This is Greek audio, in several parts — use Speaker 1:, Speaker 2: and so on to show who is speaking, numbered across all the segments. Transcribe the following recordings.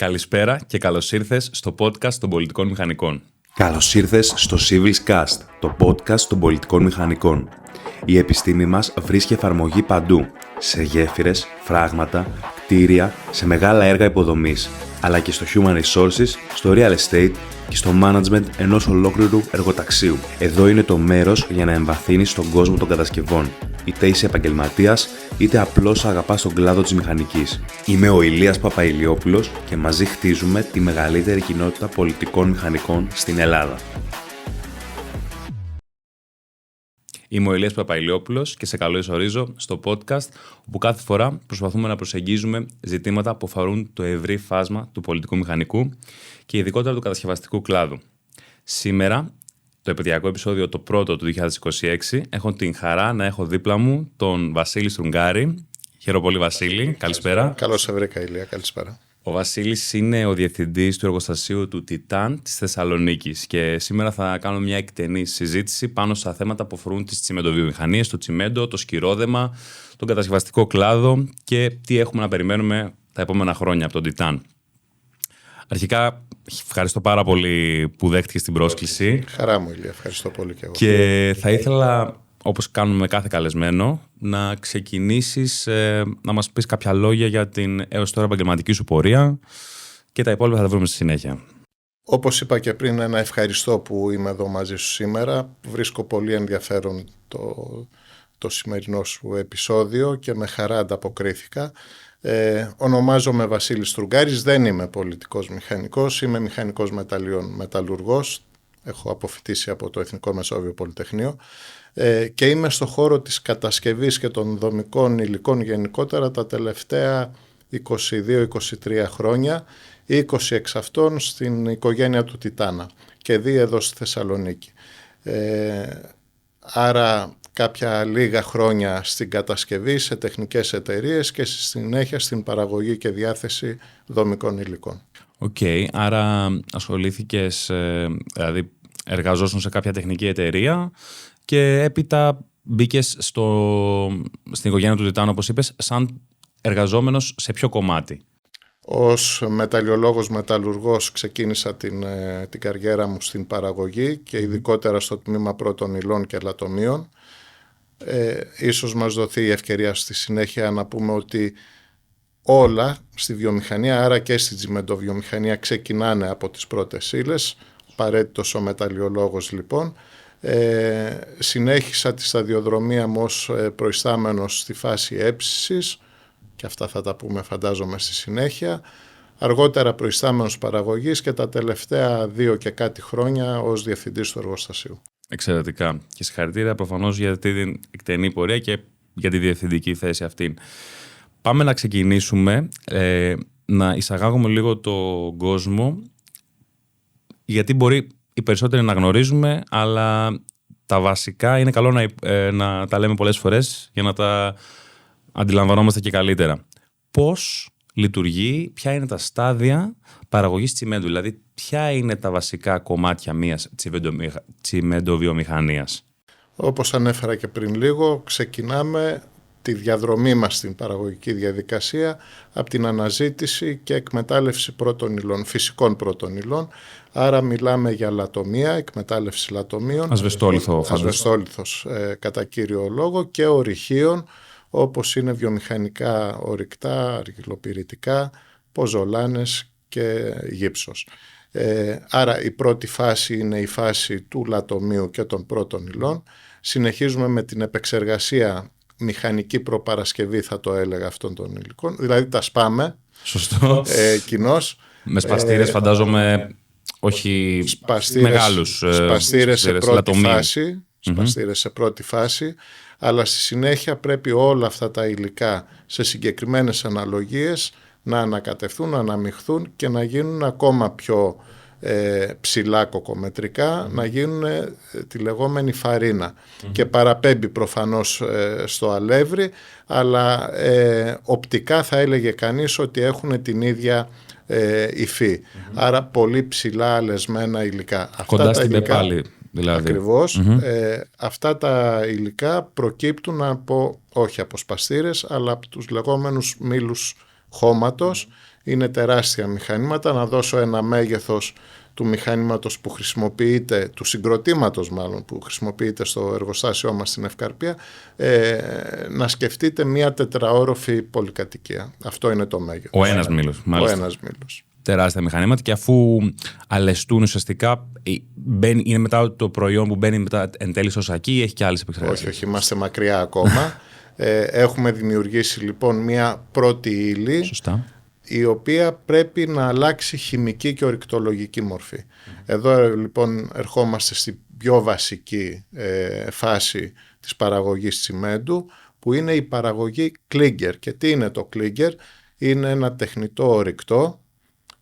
Speaker 1: Καλησπέρα και καλώς ήρθες στο podcast των πολιτικών μηχανικών.
Speaker 2: Καλώς ήρθες στο Civils Cast, το podcast των πολιτικών μηχανικών. Η επιστήμη μας βρίσκει εφαρμογή παντού, σε γέφυρες, φράγματα, κτίρια, σε μεγάλα έργα υποδομής, αλλά και στο human resources, στο real estate και στο management ενός ολόκληρου εργοταξίου. Εδώ είναι το μέρος για να εμβαθύνεις στον κόσμο των κατασκευών, είτε είσαι επαγγελματίας, είτε απλώς αγαπάς τον κλάδο της μηχανικής. Είμαι ο Ηλίας Παπαηλιόπουλος και μαζί χτίζουμε τη μεγαλύτερη κοινότητα πολιτικών μηχανικών στην Ελλάδα.
Speaker 1: Είμαι ο Ηλίας Παπαηλιόπουλος και σε καλωσορίζω στο podcast όπου κάθε φορά προσπαθούμε να προσεγγίζουμε ζητήματα που αφορούν το ευρύ φάσμα του πολιτικού μηχανικού και ειδικότερα του κατασκευαστικού κλάδου. Σήμερα, το επαιτειακό επεισόδιο, το πρώτο του 2026, έχω την χαρά να έχω δίπλα μου τον Βασίλη Στρουγκάρη. Χαίρομαι πολύ, Βασίλη. Καλησπέρα.
Speaker 3: Καλώς σε βρήκα, Ηλία. Καλησπέρα.
Speaker 1: Ο Βασίλης είναι ο διευθυντής του εργοστασίου του Τιτάν της Θεσσαλονίκης και σήμερα θα κάνουμε μια εκτενή συζήτηση πάνω στα θέματα που αφορούν τις τσιμεντοβιομηχανίες, το τσιμέντο, το σκυρόδεμα, τον κατασκευαστικό κλάδο και τι έχουμε να περιμένουμε τα επόμενα χρόνια από τον Τιτάν. Αρχικά, ευχαριστώ πάρα πολύ που δέχτηκες την πρόσκληση.
Speaker 3: Χαρά μου, Ηλία. Ευχαριστώ πολύ και εγώ.
Speaker 1: Και θα ήθελα, όπως κάνουμε με κάθε καλεσμένο, να ξεκινήσεις να μας πεις κάποια λόγια για την έως τώρα επαγγελματική σου πορεία και τα υπόλοιπα θα τα βρούμε στη συνέχεια.
Speaker 3: Όπως είπα και πριν, ένα ευχαριστώ που είμαι εδώ μαζί σου σήμερα. Βρίσκω πολύ ενδιαφέρον το σημερινό σου επεισόδιο και με χαρά ανταποκρίθηκα. Ονομάζομαι Βασίλης Στρουγκάρης, δεν είμαι πολιτικός μηχανικός, είμαι μηχανικός μεταλλίων μεταλλουργός. Έχω αποφοιτήσει από το Εθνικό Μεσόβιο Πολυτεχνείο και είμαι στο χώρο της κατασκευής και των δομικών υλικών γενικότερα τα τελευταία 22-23 χρόνια, 20 εξ αυτών στην οικογένεια του Τιτάνα και 2 εδώ στη Θεσσαλονίκη. Άρα κάποια λίγα χρόνια στην κατασκευή σε τεχνικές εταιρείες και στη συνέχεια στην παραγωγή και διάθεση δομικών υλικών.
Speaker 1: Οκ, άρα ασχολήθηκες, δηλαδή εργαζόσουν σε κάποια τεχνική εταιρεία και έπειτα μπήκες στην οικογένεια του Τιτάνα, όπως είπες, σαν εργαζόμενος σε ποιο κομμάτι?
Speaker 3: Ως μεταλλιολόγος μεταλλουργός ξεκίνησα την καριέρα μου στην παραγωγή και ειδικότερα στο τμήμα πρώτων υλών και λατομείων. Ίσως μας δοθεί η ευκαιρία στη συνέχεια να πούμε ότι όλα στη βιομηχανία, άρα και στη τσιμεντοβιομηχανία, ξεκινάνε από τις πρώτες ύλες. Απαραίτητος ο μεταλλιολόγος λοιπόν. Συνέχισα τη σταδιοδρομία μου ως προϊστάμενος στη φάση έψησης και αυτά θα τα πούμε φαντάζομαι στη συνέχεια. Αργότερα προϊστάμενος παραγωγής και τα τελευταία 2 και κάτι χρόνια ως διευθυντής του εργοστασίου.
Speaker 1: Εξαιρετικά. Και συγχαρητήρια προφανώς για την εκτενή πορεία και για τη διευθυντική θέση αυτή. Πάμε να ξεκινήσουμε, να εισαγάγουμε λίγο τον κόσμο, γιατί μπορεί οι περισσότεροι να γνωρίζουμε, αλλά τα βασικά είναι καλό να τα λέμε πολλές φορές για να τα αντιλαμβανόμαστε και καλύτερα. Πώς λειτουργεί, ποια είναι τα στάδια παραγωγής τσιμέντου, δηλαδή ποια είναι τα βασικά κομμάτια μιας τσιμεντοβιομηχανίας?
Speaker 3: Όπως ανέφερα και πριν λίγο, ξεκινάμε τη διαδρομή μας στην παραγωγική διαδικασία από την αναζήτηση και εκμετάλλευση πρώτων υλών, φυσικών πρώτων υλών. Άρα μιλάμε για λατομεία, εκμετάλλευση λατομείων, ασβεστόλιθος κατά κύριο λόγο και ορυχείων όπως είναι βιομηχανικά ορυκτά, αργυλοπυρητικά, ποζολάνες και γύψος. Άρα η πρώτη φάση είναι η φάση του λατομείου και των πρώτων υλών. Συνεχίζουμε με την επεξεργασία, μηχανική προπαρασκευή θα το έλεγα αυτών των υλικών, δηλαδή τα σπάμε.
Speaker 1: Σωστό.
Speaker 3: Κοινώς.
Speaker 1: Με σπαστήρες φαντάζομαι, όχι μεγάλους
Speaker 3: σπαστήρες σε πρώτη φάση, σε πρώτη φάση, αλλά στη συνέχεια πρέπει όλα αυτά τα υλικά σε συγκεκριμένες αναλογίες να ανακατευθούν, να αναμειχθούν και να γίνουν ακόμα πιο ψηλά κοκομετρικά, να γίνουν τη λεγόμενη φαρίνα και παραπέμπει προφανώς στο αλεύρι, αλλά οπτικά θα έλεγε κανείς ότι έχουν την ίδια υφή. Άρα πολύ ψηλά αλεσμένα υλικά.
Speaker 1: Κοντά στην πεπάλη δηλαδή.
Speaker 3: Ακριβώς. Αυτά τα υλικά προκύπτουν όχι από σπαστήρες, αλλά από τους λεγόμενους μήλους χώματος. είναι τεράστια μηχανήματα. Να δώσω ένα μέγεθος του μηχανήματος που χρησιμοποιείται, του συγκροτήματος μάλλον που χρησιμοποιείται στο εργοστάσιό μας στην Ευκαρπία, να σκεφτείτε μια τετραόροφη πολυκατοικία. Αυτό είναι το μέγεθος.
Speaker 1: Ο ένας μήλος, μάλιστα.
Speaker 3: Ο ένας μήλος.
Speaker 1: Τεράστια μηχανήματα, και αφού αλεστούν ουσιαστικά, είναι μετά το προϊόν που μπαίνει μετά εν τέλει στο σακί ή έχει και άλλες επεξεργασίες?
Speaker 3: Όχι, είμαστε μακριά ακόμα. Έχουμε δημιουργήσει λοιπόν μια πρώτη ύλη.
Speaker 1: Σωστά.
Speaker 3: Η οποία πρέπει να αλλάξει χημική και ορυκτολογική μορφή. Εδώ λοιπόν ερχόμαστε στην πιο βασική φάση της παραγωγής τσιμέντου, που είναι η παραγωγή κλίγκερ. Και τι είναι το κλίγκερ? Είναι ένα τεχνητό ορυκτό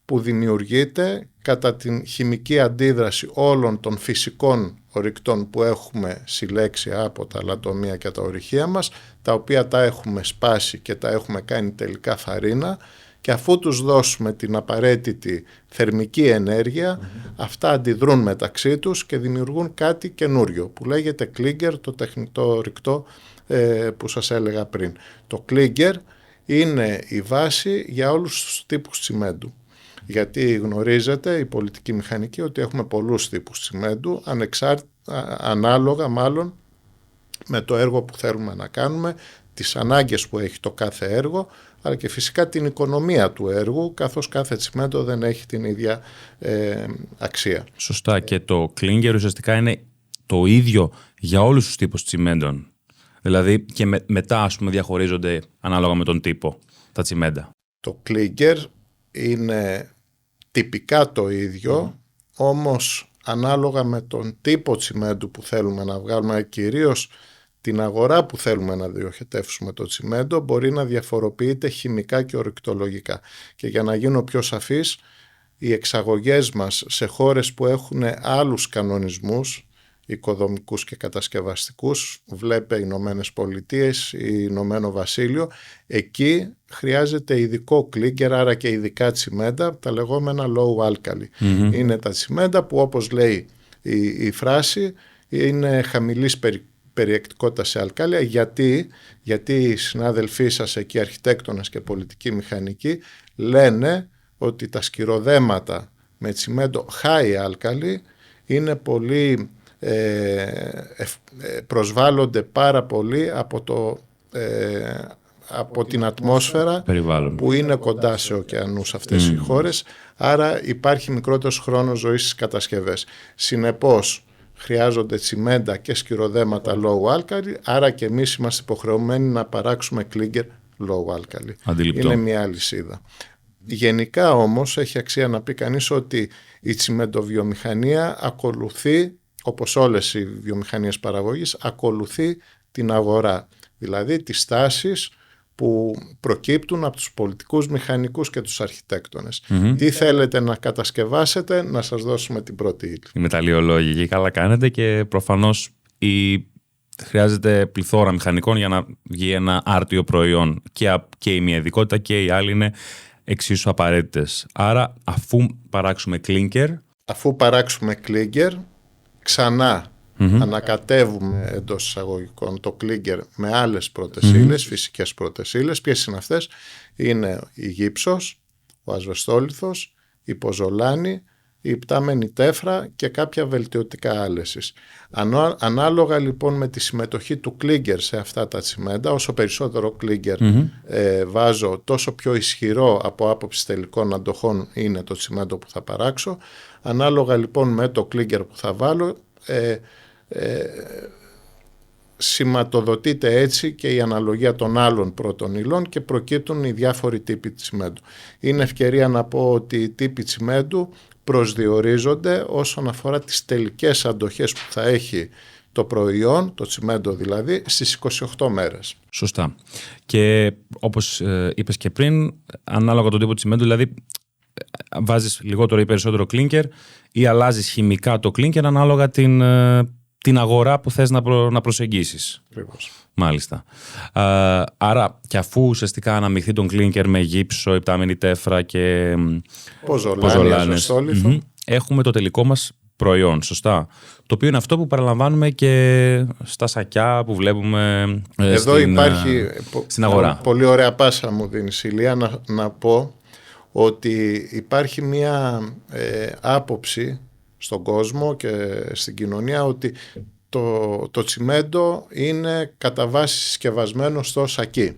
Speaker 3: που δημιουργείται κατά την χημική αντίδραση όλων των φυσικών ορυκτών που έχουμε συλλέξει από τα λατομεία και τα ορυχεία μας, τα οποία τα έχουμε σπάσει και τα έχουμε κάνει τελικά φαρίνα, και αφού τους δώσουμε την απαραίτητη θερμική ενέργεια, αυτά αντιδρούν μεταξύ τους και δημιουργούν κάτι καινούριο που λέγεται κλίγκερ, το τεχνητό ορυκτό που σας έλεγα πριν. Το κλίγκερ είναι η βάση για όλους τους τύπους τσιμέντου. Γιατί γνωρίζετε η πολιτική μηχανική ότι έχουμε πολλούς τύπους τσιμέντου, ανάλογα μάλλον με το έργο που θέλουμε να κάνουμε, τις ανάγκες που έχει το κάθε έργο, αλλά και φυσικά την οικονομία του έργου, καθώς κάθε τσιμέντο δεν έχει την ίδια αξία.
Speaker 1: Σωστά. Και το κλίνγκερ ουσιαστικά είναι το ίδιο για όλους τους τύπους τσιμέντων. Δηλαδή και μετά, ας πούμε, διαχωρίζονται ανάλογα με τον τύπο τα τσιμέντα.
Speaker 3: Το κλίνγκερ είναι τυπικά το ίδιο, όμως ανάλογα με τον τύπο τσιμέντου που θέλουμε να βγάλουμε, κυρίως την αγορά που θέλουμε να διοχετεύσουμε το τσιμέντο, μπορεί να διαφοροποιείται χημικά και ορυκτολογικά. Και για να γίνω πιο σαφής, οι εξαγωγές μας σε χώρες που έχουν άλλους κανονισμούς οικοδομικούς και κατασκευαστικούς, βλέπε Ηνωμένες Πολιτείες ή Ηνωμένο Βασίλειο, εκεί χρειάζεται ειδικό κλίγκερ, άρα και ειδικά τσιμέντα, τα λεγόμενα low alkali. Είναι τα τσιμέντα που, όπως λέει η φράση, είναι χαμηλής περιεκτικότητα σε αλκάλια. Γιατί οι συνάδελφοί σας εκεί, αρχιτέκτονες και πολιτικοί μηχανικοί, λένε ότι τα σκυροδέματα με τσιμέντο high alkali είναι πολύ, προσβάλλονται πάρα πολύ από την ατμόσφαιρα που είναι κοντά σε ωκεανούς αυτές οι χώρες, άρα υπάρχει μικρότερος χρόνος ζωής στις κατασκευές. Συνεπώς χρειάζονται τσιμέντα και σκυροδέματα low alkali, άρα και εμείς είμαστε υποχρεωμένοι να παράξουμε κλίγκερ low alkali.
Speaker 1: Αντιληπτό.
Speaker 3: Είναι μια αλυσίδα. Γενικά όμως έχει αξία να πει κανείς ότι η τσιμεντοβιομηχανία ακολουθεί, όπως όλες οι βιομηχανίες παραγωγής, ακολουθεί την αγορά. Δηλαδή τις τάσεις που προκύπτουν από τους πολιτικούς μηχανικούς και τους αρχιτέκτονες. Τι θέλετε να κατασκευάσετε, να σας δώσουμε την πρώτη ύλη.
Speaker 1: Οι μεταλλιολόγοι, καλά κάνετε, και προφανώς χρειάζεται πληθώρα μηχανικών για να βγει ένα άρτιο προϊόν. Και η μία ειδικότητα και η άλλη είναι εξίσου απαραίτητες. Άρα αφού παράξουμε κλίνκερ, ξανά ανακατεύουμε εντός εισαγωγικών το κλίγκερ με άλλες πρώτες ύλες, φυσικές πρώτες ύλες. Ποιες είναι αυτές? Είναι η γύψος, ο ασβεστόλιθος, η ποζολάνη, η υπτάμενη τέφρα και κάποια βελτιωτικά άλεσης. Ανάλογα λοιπόν με τη συμμετοχή του κλίγκερ σε αυτά τα τσιμέντα, όσο περισσότερο κλίγκερ βάζω, τόσο πιο ισχυρό από άποψη τελικών αντοχών είναι το τσιμέντο που θα παράξω. Ανάλογα λοιπόν με το κλίγκερ που θα βάλω, σηματοδοτείται έτσι και η αναλογία των άλλων πρώτων υλών και προκύπτουν οι διάφοροι τύποι τσιμέντου. Είναι ευκαιρία να πω ότι οι τύποι τσιμέντου προσδιορίζονται όσον αφορά τις τελικές αντοχές που θα έχει το προϊόν, το τσιμέντο δηλαδή, στις 28 μέρες. Σωστά. Και όπως είπες και πριν, ανάλογα τον τύπο τσιμέντου, δηλαδή βάζεις λιγότερο ή περισσότερο κλίνκερ ή αλλάζεις χημικά το κλίνκερ ανάλογα την αγορά που θες να προσεγγίσεις.
Speaker 3: Ακριβώς.
Speaker 1: Μάλιστα. Άρα και αφού ουσιαστικά αναμειχθεί τον κλίνκερ με γύψο, υπτάμενη τέφρα και ποζολάνες, έχουμε το τελικό μας προϊόν, σωστά. Το οποίο είναι αυτό που παραλαμβάνουμε και στα σακιά που βλέπουμε
Speaker 3: εδώ υπάρχει
Speaker 1: στην αγορά.
Speaker 3: Πολύ ωραία πάσα μου δίνει, Ηλία, να πω ότι υπάρχει μια άποψη στον κόσμο και στην κοινωνία ότι το τσιμέντο είναι κατά βάση συσκευασμένο στο σακί.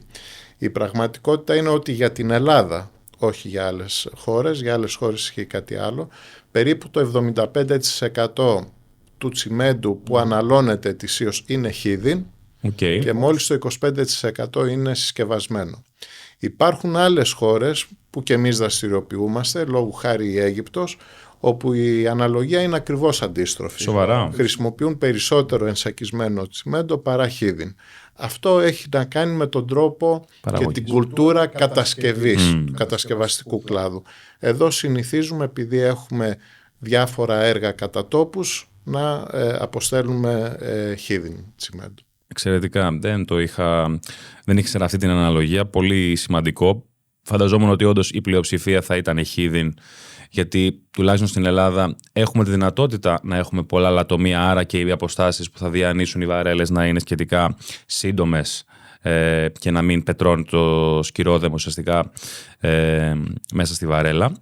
Speaker 3: Η πραγματικότητα είναι ότι για την Ελλάδα, όχι για άλλες χώρες, για άλλες χώρες ισχύει κάτι άλλο, περίπου το 75% του τσιμέντου που αναλώνεται ετησίως είναι χίδιν και μόλις το 25% είναι συσκευασμένο. Υπάρχουν άλλες χώρες που και εμείς δραστηριοποιούμαστε, λόγου χάρη η Αίγυπτος, όπου η αναλογία είναι ακριβώς αντίστροφη.
Speaker 1: Σοβαρά.
Speaker 3: Χρησιμοποιούν περισσότερο ενσακισμένο τσιμέντο παρά χίδιν. Αυτό έχει να κάνει με τον τρόπο παραγωγής και την κουλτούρα κατασκευής του κατασκευαστικού κλάδου. Εδώ συνηθίζουμε, επειδή έχουμε διάφορα έργα κατά τόπους, να αποστέλνουμε χίδιν τσιμέντο.
Speaker 1: Εξαιρετικά. Δεν ήξερα αυτή την αναλογία. Πολύ σημαντικό. Φανταζόμουν ότι όντως η πλειοψηφία θα ήταν χίδιν, γιατί τουλάχιστον στην Ελλάδα έχουμε τη δυνατότητα να έχουμε πολλά λατομεία, άρα και οι αποστάσεις που θα διανύσουν οι βαρέλες να είναι σχετικά σύντομες και να μην πετρώνει το σκυρόδεμο ουσιαστικά μέσα στη βαρέλα.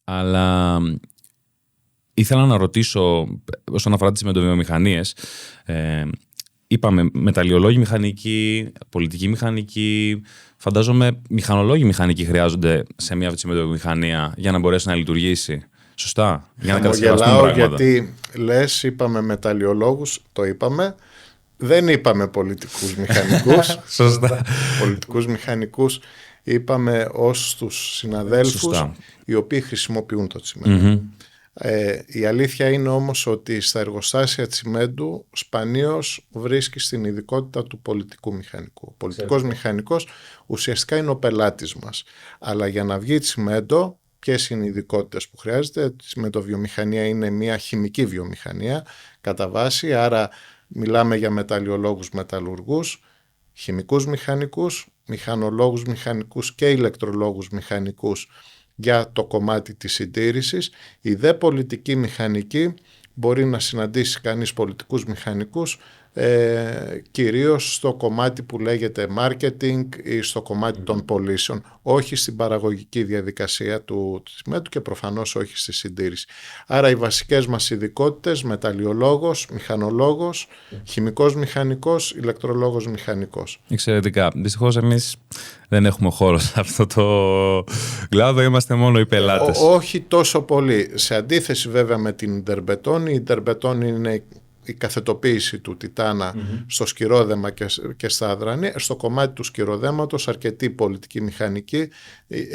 Speaker 1: Αλλά ήθελα να ρωτήσω όσον αφορά τις τσιμεντοβιομηχανίες. Είπαμε μεταλλιολόγοι μηχανικοί, πολιτικοί μηχανικοί. Φαντάζομαι μηχανολόγοι μηχανικοί χρειάζονται σε μια τσιμεντοβιομηχανία για να μπορέσει να λειτουργήσει. Σωστά. Για να κατασκευαστούν πράγματα.
Speaker 3: Γιατί λες, είπαμε μεταλλιολόγους, το είπαμε. Δεν είπαμε πολιτικούς μηχανικούς.
Speaker 1: Σωστά.
Speaker 3: Πολιτικούς μηχανικούς είπαμε ως τους συναδέλφους οι οποίοι χρησιμοποιούν το τσιμέντο. Η αλήθεια είναι όμως ότι στα εργοστάσια τσιμέντου σπανίως βρίσκει στην ειδικότητα του πολιτικού μηχανικού. Ο πολιτικός μηχανικός ουσιαστικά είναι ο πελάτης μας. Αλλά για να βγει τσιμέντο, ποιες είναι οι ειδικότητες που χρειάζεται? Η τσιμεντοβιομηχανία είναι μια χημική βιομηχανία κατά βάση, άρα μιλάμε για μεταλλιολόγους, μεταλλουργούς, χημικούς μηχανικούς, μηχανολόγους μηχανικούς και ηλεκτρολόγους μηχανικούς για το κομμάτι της συντήρησης. Η δε πολιτική μηχανική μπορεί να συναντήσει κανείς πολιτικούς μηχανικούς κυρίως στο κομμάτι που λέγεται marketing ή στο κομμάτι των πωλήσεων, όχι στην παραγωγική διαδικασία του τσιμέντου και προφανώς όχι στη συντήρηση. Άρα οι βασικές μας ειδικότητες: μεταλλιολόγος, μηχανολόγος, χημικός μηχανικός, ηλεκτρολόγος μηχανικός.
Speaker 1: Εξαιρετικά. Δυστυχώς εμείς δεν έχουμε χώρο σε αυτό το κλάδο, είμαστε μόνο οι πελάτες.
Speaker 3: Όχι τόσο πολύ. Σε αντίθεση βέβαια με την Ιντερμπετόν, η Ιντερμπετόν είναι η καθετοποίηση του τιτάνα στο σκυρόδεμα και στα αδρανή. Στο κομμάτι του σκυροδέματος αρκετή πολιτική μηχανική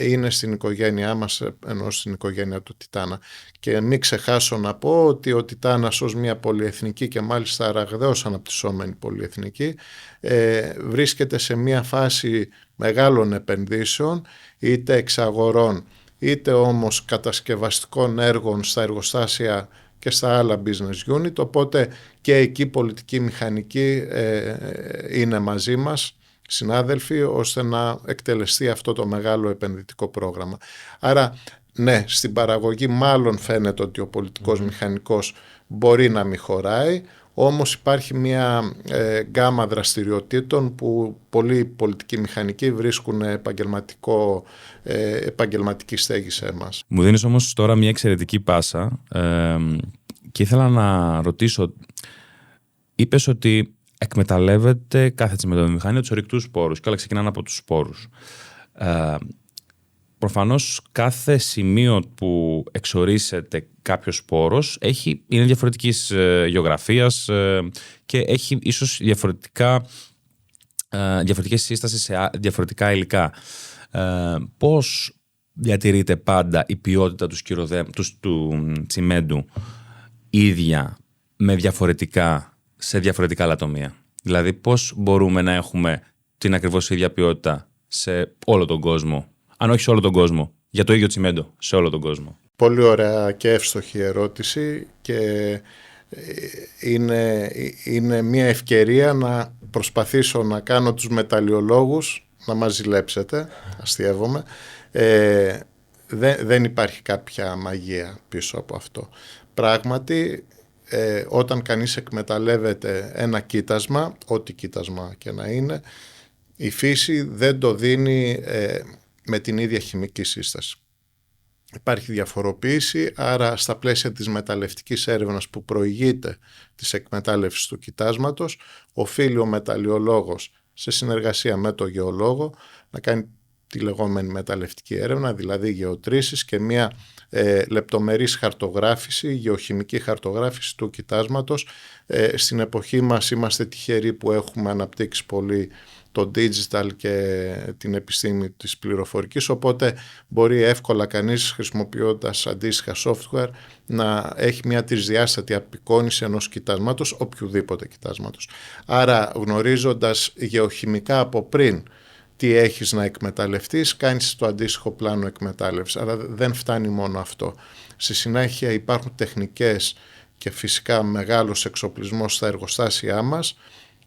Speaker 3: είναι στην οικογένειά μας, ενώ στην οικογένεια του τιτάνα. Και μην ξεχάσω να πω ότι ο τιτάνας ως μια πολυεθνική και μάλιστα ραγδαίως αναπτυσσόμενη πολυεθνική βρίσκεται σε μια φάση μεγάλων επενδύσεων, είτε εξαγορών είτε όμως κατασκευαστικών έργων στα εργοστάσια και στα άλλα business unit, οπότε και εκεί πολιτική μηχανική είναι μαζί μας, συνάδελφοι, ώστε να εκτελεστεί αυτό το μεγάλο επενδυτικό πρόγραμμα. Άρα, ναι, στην παραγωγή μάλλον φαίνεται ότι ο πολιτικός μηχανικός μπορεί να μην χωράει, όμως υπάρχει μια γκάμα δραστηριοτήτων που πολλοί πολιτικοί μηχανικοί βρίσκουν επαγγελματική στέγη σε εμάς.
Speaker 1: Μου δίνεις όμως τώρα μια εξαιρετική πάσα και ήθελα να ρωτήσω, είπες ότι εκμεταλλεύεται κάθε τσιμεντοβιομηχανία τους ορυκτούς σπόρους και όλα ξεκινάνε από τους σπόρους. Προφανώς κάθε σημείο που εξορίσεται κάποιος σπόρος είναι διαφορετικής γεωγραφίας και έχει ίσως διαφορετικές σύστασεις σε διαφορετικά υλικά. Πώς διατηρείται πάντα η ποιότητα του τσιμέντου ίδια σε διαφορετικά λατομεία? Δηλαδή πώς μπορούμε να έχουμε την ακριβώς ίδια ποιότητα σε όλο τον κόσμο, αν όχι σε όλο τον κόσμο, για το ίδιο τσιμέντο σε όλο τον κόσμο?
Speaker 3: Πολύ ωραία και εύστοχη ερώτηση και είναι μια ευκαιρία να προσπαθήσω να κάνω τους μεταλλιολόγους να μας ζηλέψετε, αστειεύομαι. Δεν υπάρχει κάποια μαγεία πίσω από αυτό. Πράγματι, όταν κανείς εκμεταλλεύεται ένα κοίτασμα, ό,τι κοίτασμα και να είναι, η φύση δεν το δίνει με την ίδια χημική σύσταση. υπάρχει διαφοροποίηση, άρα στα πλαίσια της μεταλλευτικής έρευνας που προηγείται της εκμετάλλευσης του κοιτάσματος, οφείλει ο μεταλλιολόγος σε συνεργασία με το γεωλόγο να κάνει τη λεγόμενη μεταλλευτική έρευνα, δηλαδή γεωτρήσεις και μια λεπτομερής χαρτογράφηση, γεωχημική χαρτογράφηση του κοιτάσματος. Στην εποχή μας είμαστε τυχεροί που έχουμε αναπτύξει πολύ το digital και την επιστήμη της πληροφορικής, οπότε μπορεί εύκολα κανείς, χρησιμοποιώντας αντίστοιχα software, να έχει μια τρισδιάστατη απεικόνιση ενός κοιτάσματος, οποιοδήποτε κοιτάσματος. Άρα, γνωρίζοντας γεωχημικά από πριν τι έχεις να εκμεταλλευτείς, κάνεις το αντίστοιχο πλάνο εκμετάλλευσης. Αλλά δεν φτάνει μόνο αυτό. Στη συνέχεια υπάρχουν τεχνικές και φυσικά μεγάλος εξοπλισμός στα εργοστάσια μας,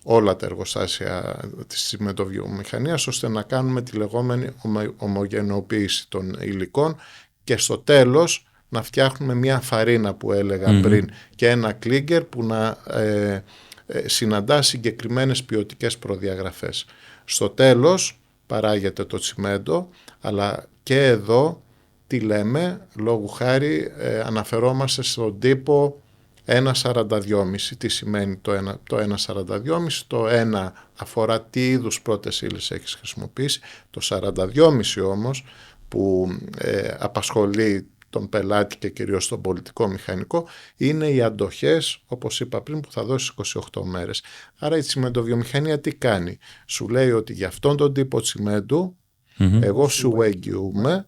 Speaker 3: όλα τα εργοστάσια της τσιμεντοβιομηχανίας, ώστε να κάνουμε τη λεγόμενη ομογενοποίηση των υλικών και στο τέλος να φτιάχνουμε μια φαρίνα που έλεγα πριν και ένα κλίγκερ που να συναντά συγκεκριμένες ποιοτικές προδιαγραφές. Στο τέλος παράγεται το τσιμέντο, αλλά και εδώ τι λέμε, λόγου χάρη αναφερόμαστε στον τύπο 1,42,5. Τι σημαίνει το 1,42,5? Το 1 αφορά τι είδους πρώτες ύλες έχεις χρησιμοποιήσει, το 42,5 όμως που απασχολεί τον πελάτη και κυρίως τον πολιτικό μηχανικό είναι οι αντοχές, όπως είπα πριν, που θα δώσει 28 μέρες. Άρα η τσιμεντοβιομηχανία τι κάνει? Σου λέει ότι για αυτόν τον τύπο τσιμέντου εγώ σου εγγυούμαι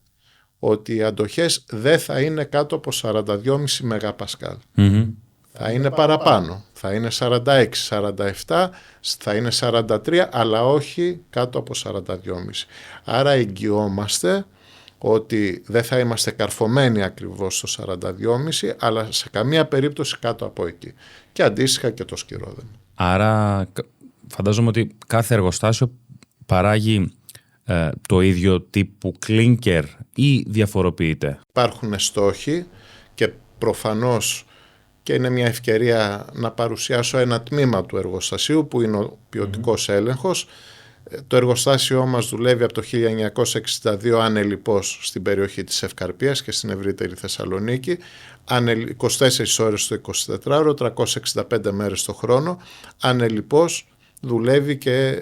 Speaker 3: ότι οι αντοχές δεν θα είναι κάτω από 42,5 μεγαπασκάλ. Θα είναι παραπάνω, θα είναι 46, 47, θα είναι 43, αλλά όχι κάτω από 42,5. Άρα εγγυόμαστε ότι δεν θα είμαστε καρφωμένοι ακριβώς στο 42,5, αλλά σε καμία περίπτωση κάτω από εκεί. Και αντίστοιχα και το σκυρόδεμο.
Speaker 1: Άρα φαντάζομαι ότι κάθε εργοστάσιο παράγει το ίδιο τύπου κλίνκερ ή διαφοροποιείται?
Speaker 3: Υπάρχουν στόχοι και προφανώς και είναι μια ευκαιρία να παρουσιάσω ένα τμήμα του εργοστασίου που είναι ο ποιοτικός έλεγχος. Το εργοστάσιό μας δουλεύει από το 1962 ανελιπώς στην περιοχή της Ευκαρπίας και στην ευρύτερη Θεσσαλονίκη, 24 ώρες το 24ωρο, 365 μέρες το χρόνο. Ανελιπώς δουλεύει και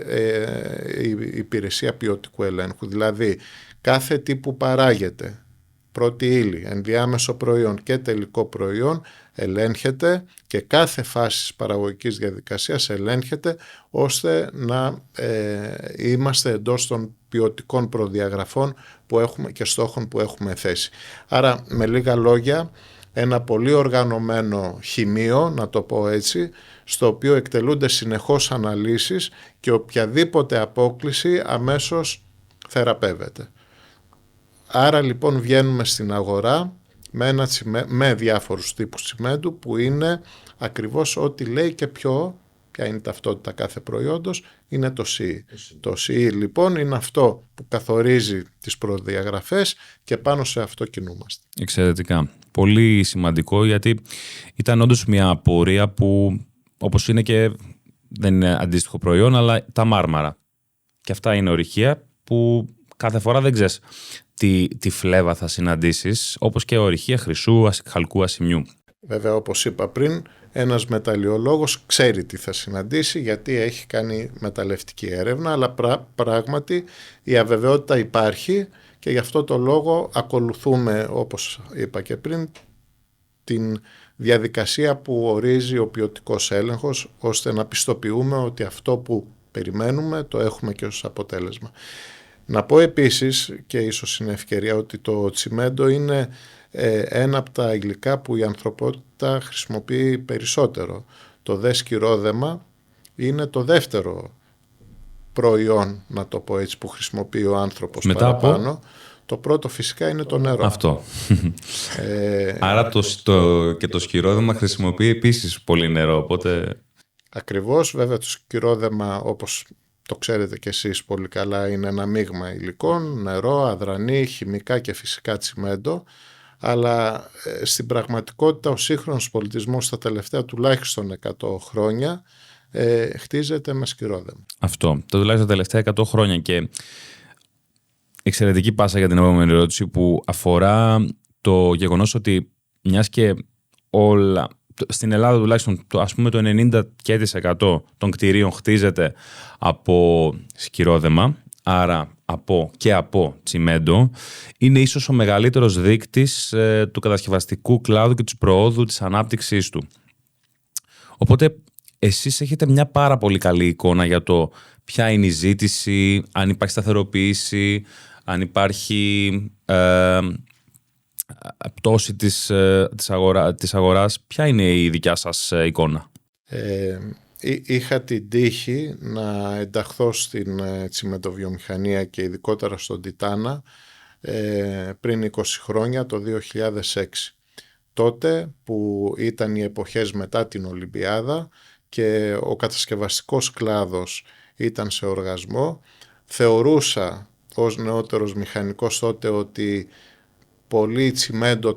Speaker 3: η υπηρεσία ποιοτικού ελέγχου, δηλαδή κάθε τι που παράγεται, πρώτη ύλη, ενδιάμεσο προϊόν και τελικό προϊόν, ελέγχεται και κάθε φάση της παραγωγικής διαδικασίας ελέγχεται ώστε να είμαστε εντός των ποιοτικών προδιαγραφών που έχουμε και στόχων που έχουμε θέσει. Άρα με λίγα λόγια ένα πολύ οργανωμένο χημείο, να το πω έτσι, στο οποίο εκτελούνται συνεχώς αναλύσεις και οποιαδήποτε απόκλιση αμέσως θεραπεύεται. Άρα λοιπόν βγαίνουμε στην αγορά με διάφορους τύπους τσιμέντου που είναι ακριβώς ό,τι λέει και ποια είναι η ταυτότητα κάθε προϊόντος, είναι το CE. Το CE λοιπόν είναι αυτό που καθορίζει τις προδιαγραφές και πάνω σε αυτό κινούμαστε.
Speaker 1: Εξαιρετικά. Πολύ σημαντικό, γιατί ήταν όντως μια απορία που, όπως είναι και δεν είναι αντίστοιχο προϊόν, αλλά τα μάρμαρα. Και αυτά είναι ορυχεία που κάθε φορά δεν ξέρεις τι φλέβα θα συναντήσεις, όπως και ορυχεία χρυσού, χαλκού, ασημιού.
Speaker 3: Βέβαια, όπως είπα πριν, ένας μεταλλιολόγος ξέρει τι θα συναντήσει γιατί έχει κάνει μεταλλευτική έρευνα, αλλά πράγματι η αβεβαιότητα υπάρχει και γι' αυτό το λόγο ακολουθούμε, όπως είπα και πριν, την διαδικασία που ορίζει ο ποιοτικός έλεγχος, ώστε να πιστοποιούμε ότι αυτό που περιμένουμε το έχουμε και ως αποτέλεσμα. Να πω επίσης, και ίσως είναι ευκαιρία, ότι το τσιμέντο είναι ένα από τα υλικά που η ανθρωπότητα χρησιμοποιεί περισσότερο. Το δε σκυρόδεμα είναι το δεύτερο προϊόν, να το πω έτσι, που χρησιμοποιεί ο άνθρωπος παραπάνω. Το πρώτο φυσικά είναι το νερό.
Speaker 1: Αυτό. Άρα και το σκυρόδεμα χρησιμοποιεί επίσης πολύ νερό, οπότε...
Speaker 3: Ακριβώς, βέβαια το σκυρόδεμα, όπως το ξέρετε κι εσείς πολύ καλά, είναι ένα μείγμα υλικών, νερό, αδρανή, χημικά και φυσικά τσιμέντο, αλλά στην πραγματικότητα ο σύγχρονος πολιτισμός τα τελευταία τουλάχιστον 100 χρόνια χτίζεται με σκυρόδεμα.
Speaker 1: Αυτό, το τουλάχιστον τα τελευταία 100 χρόνια. Και εξαιρετική πάσα για την επόμενη ερώτηση που αφορά το γεγονός ότι μιας και όλα, στην Ελλάδα τουλάχιστον ας πούμε το 90% των κτηρίων χτίζεται από σκυρόδεμα, άρα από τσιμέντο, είναι ίσως ο μεγαλύτερος δείκτης του κατασκευαστικού κλάδου και της προόδου της ανάπτυξής του. Οπότε εσείς έχετε μια πάρα πολύ καλή εικόνα για το ποια είναι η ζήτηση, αν υπάρχει σταθεροποίηση, αν υπάρχει πτώση της αγοράς. Ποια είναι η δικιά σας εικόνα?
Speaker 3: Είχα την τύχη να ενταχθώ στην τσιμεντοβιομηχανία και ειδικότερα στον Τιτάνα πριν 20 χρόνια, το 2006. Τότε που ήταν οι εποχές μετά την Ολυμπιάδα και ο κατασκευαστικός κλάδος ήταν σε οργασμό, θεωρούσα ως νεότερος μηχανικός τότε ότι πολύ τσιμέντο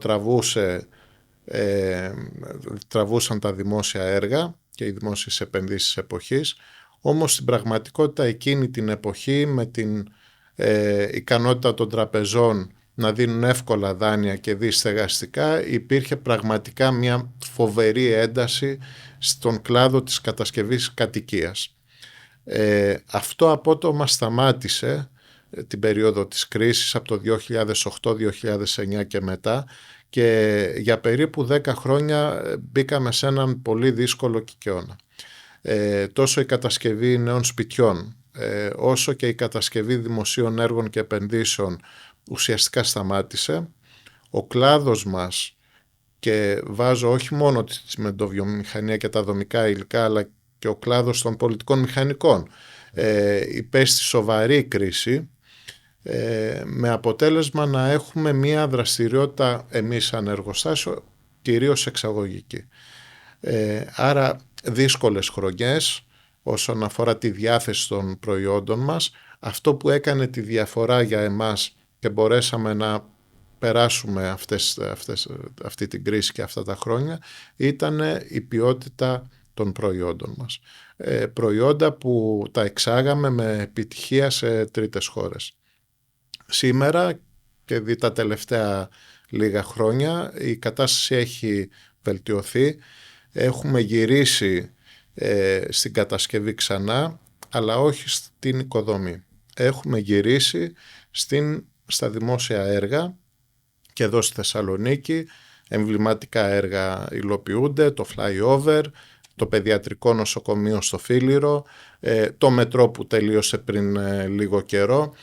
Speaker 3: τραβούσαν τα δημόσια έργα και οι δημόσιες επενδύσεις εποχής. Όμως στην πραγματικότητα εκείνη την εποχή, με την ικανότητα των τραπεζών να δίνουν εύκολα δάνεια και διστεγαστικά, υπήρχε πραγματικά μια φοβερή ένταση στον κλάδο της κατασκευής κατοικίας. Αυτό απότομα σταμάτησε την περίοδο της κρίσης από το 2008-2009 και μετά, και για περίπου 10 χρόνια μπήκαμε σε έναν πολύ δύσκολο κικαιώνα. Τόσο η κατασκευή νέων σπιτιών όσο και η κατασκευή δημοσίων έργων και επενδύσεων ουσιαστικά σταμάτησε. Ο κλάδος μας, και βάζω όχι μόνο τη τσιμεντοβιομηχανία και τα δομικά υλικά, αλλά και ο κλάδος των πολιτικών μηχανικών, υπέστη σοβαρή κρίση, με αποτέλεσμα να έχουμε μία δραστηριότητα εμείς σαν εργοστάσιο κυρίως εξαγωγική. Άρα δύσκολες χρονιές όσον αφορά τη διάθεση των προϊόντων μας. Αυτό που έκανε τη διαφορά για εμάς και μπορέσαμε να περάσουμε αυτή την κρίση και αυτά τα χρόνια ήταν η ποιότητα των προϊόντων μας. Προϊόντα που τα εξάγαμε με επιτυχία σε τρίτες χώρες. Σήμερα και δει τα τελευταία λίγα χρόνια η κατάσταση έχει βελτιωθεί. Έχουμε γυρίσει στην κατασκευή ξανά, αλλά όχι στην οικοδομή. Έχουμε γυρίσει στα δημόσια έργα, και εδώ στη Θεσσαλονίκη εμβληματικά έργα υλοποιούνται, το flyover, το παιδιατρικό νοσοκομείο στο Φίλιρο, το μετρό που τελείωσε πριν λίγο καιρό.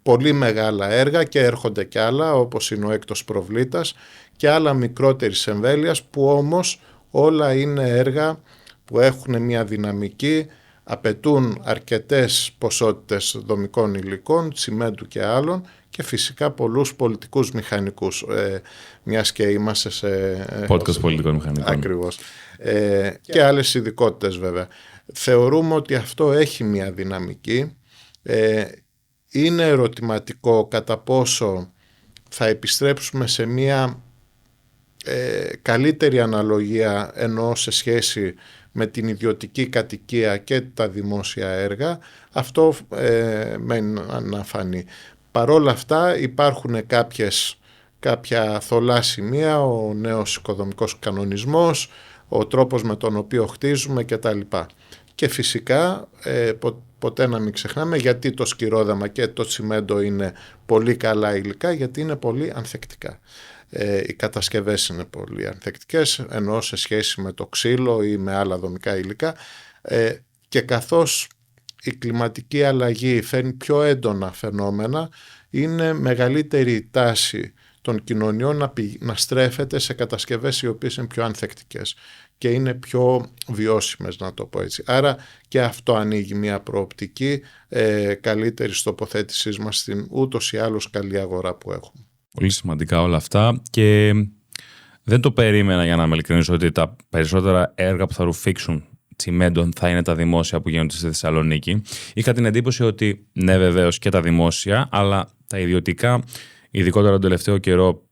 Speaker 3: Πολύ μεγάλα έργα, και έρχονται κι άλλα, όπως είναι ο έκτος Προβλήτας και άλλα μικρότερης εμβέλειας, που όμως όλα είναι έργα που έχουν μια δυναμική, απαιτούν αρκετές ποσότητες δομικών υλικών, τσιμέντου και άλλων, και φυσικά πολλούς πολιτικούς μηχανικούς, μιας και είμαστε σε
Speaker 1: podcast πολιτικών μηχανικών.
Speaker 3: Ακριβώς. Και άλλες ειδικότητες βέβαια. Θεωρούμε ότι αυτό έχει μια δυναμική. Είναι ερωτηματικό κατά πόσο θα επιστρέψουμε σε μια καλύτερη αναλογία, ενώ σε σχέση με την ιδιωτική κατοικία και τα δημόσια έργα. Αυτό μένει να φανεί. Παρόλα αυτά υπάρχουν κάποια θολά σημεία, ο νέος οικοδομικός κανονισμός, ο τρόπος με τον οποίο χτίζουμε κτλ. Και φυσικά ποτέ να μην ξεχνάμε γιατί το σκυρόδεμα και το τσιμέντο είναι πολύ καλά υλικά, γιατί είναι πολύ ανθεκτικά. Οι κατασκευές είναι πολύ ανθεκτικές, ενώ σε σχέση με το ξύλο ή με άλλα δομικά υλικά, και καθώς η κλιματική αλλαγή φέρνει πιο έντονα φαινόμενα, είναι μεγαλύτερη τάση των κοινωνιών να στρέφεται σε κατασκευές οι οποίες είναι πιο ανθεκτικές και είναι πιο βιώσιμες, να το πω έτσι. Άρα και αυτό ανοίγει μια προοπτική καλύτερης τοποθέτησής μας στην ούτως ή άλλως καλή αγορά που έχουμε.
Speaker 1: Πολύ σημαντικά όλα αυτά, και δεν το περίμενα, για να είμαι ειλικρινής, ότι τα περισσότερα έργα που θα ρουφήξουν τσιμέντων θα είναι τα δημόσια που γίνονται στη Θεσσαλονίκη. Είχα την εντύπωση ότι ναι, βεβαίως και τα δημόσια, αλλά τα ιδιωτικά, ειδικότερα τον τελευταίο καιρό,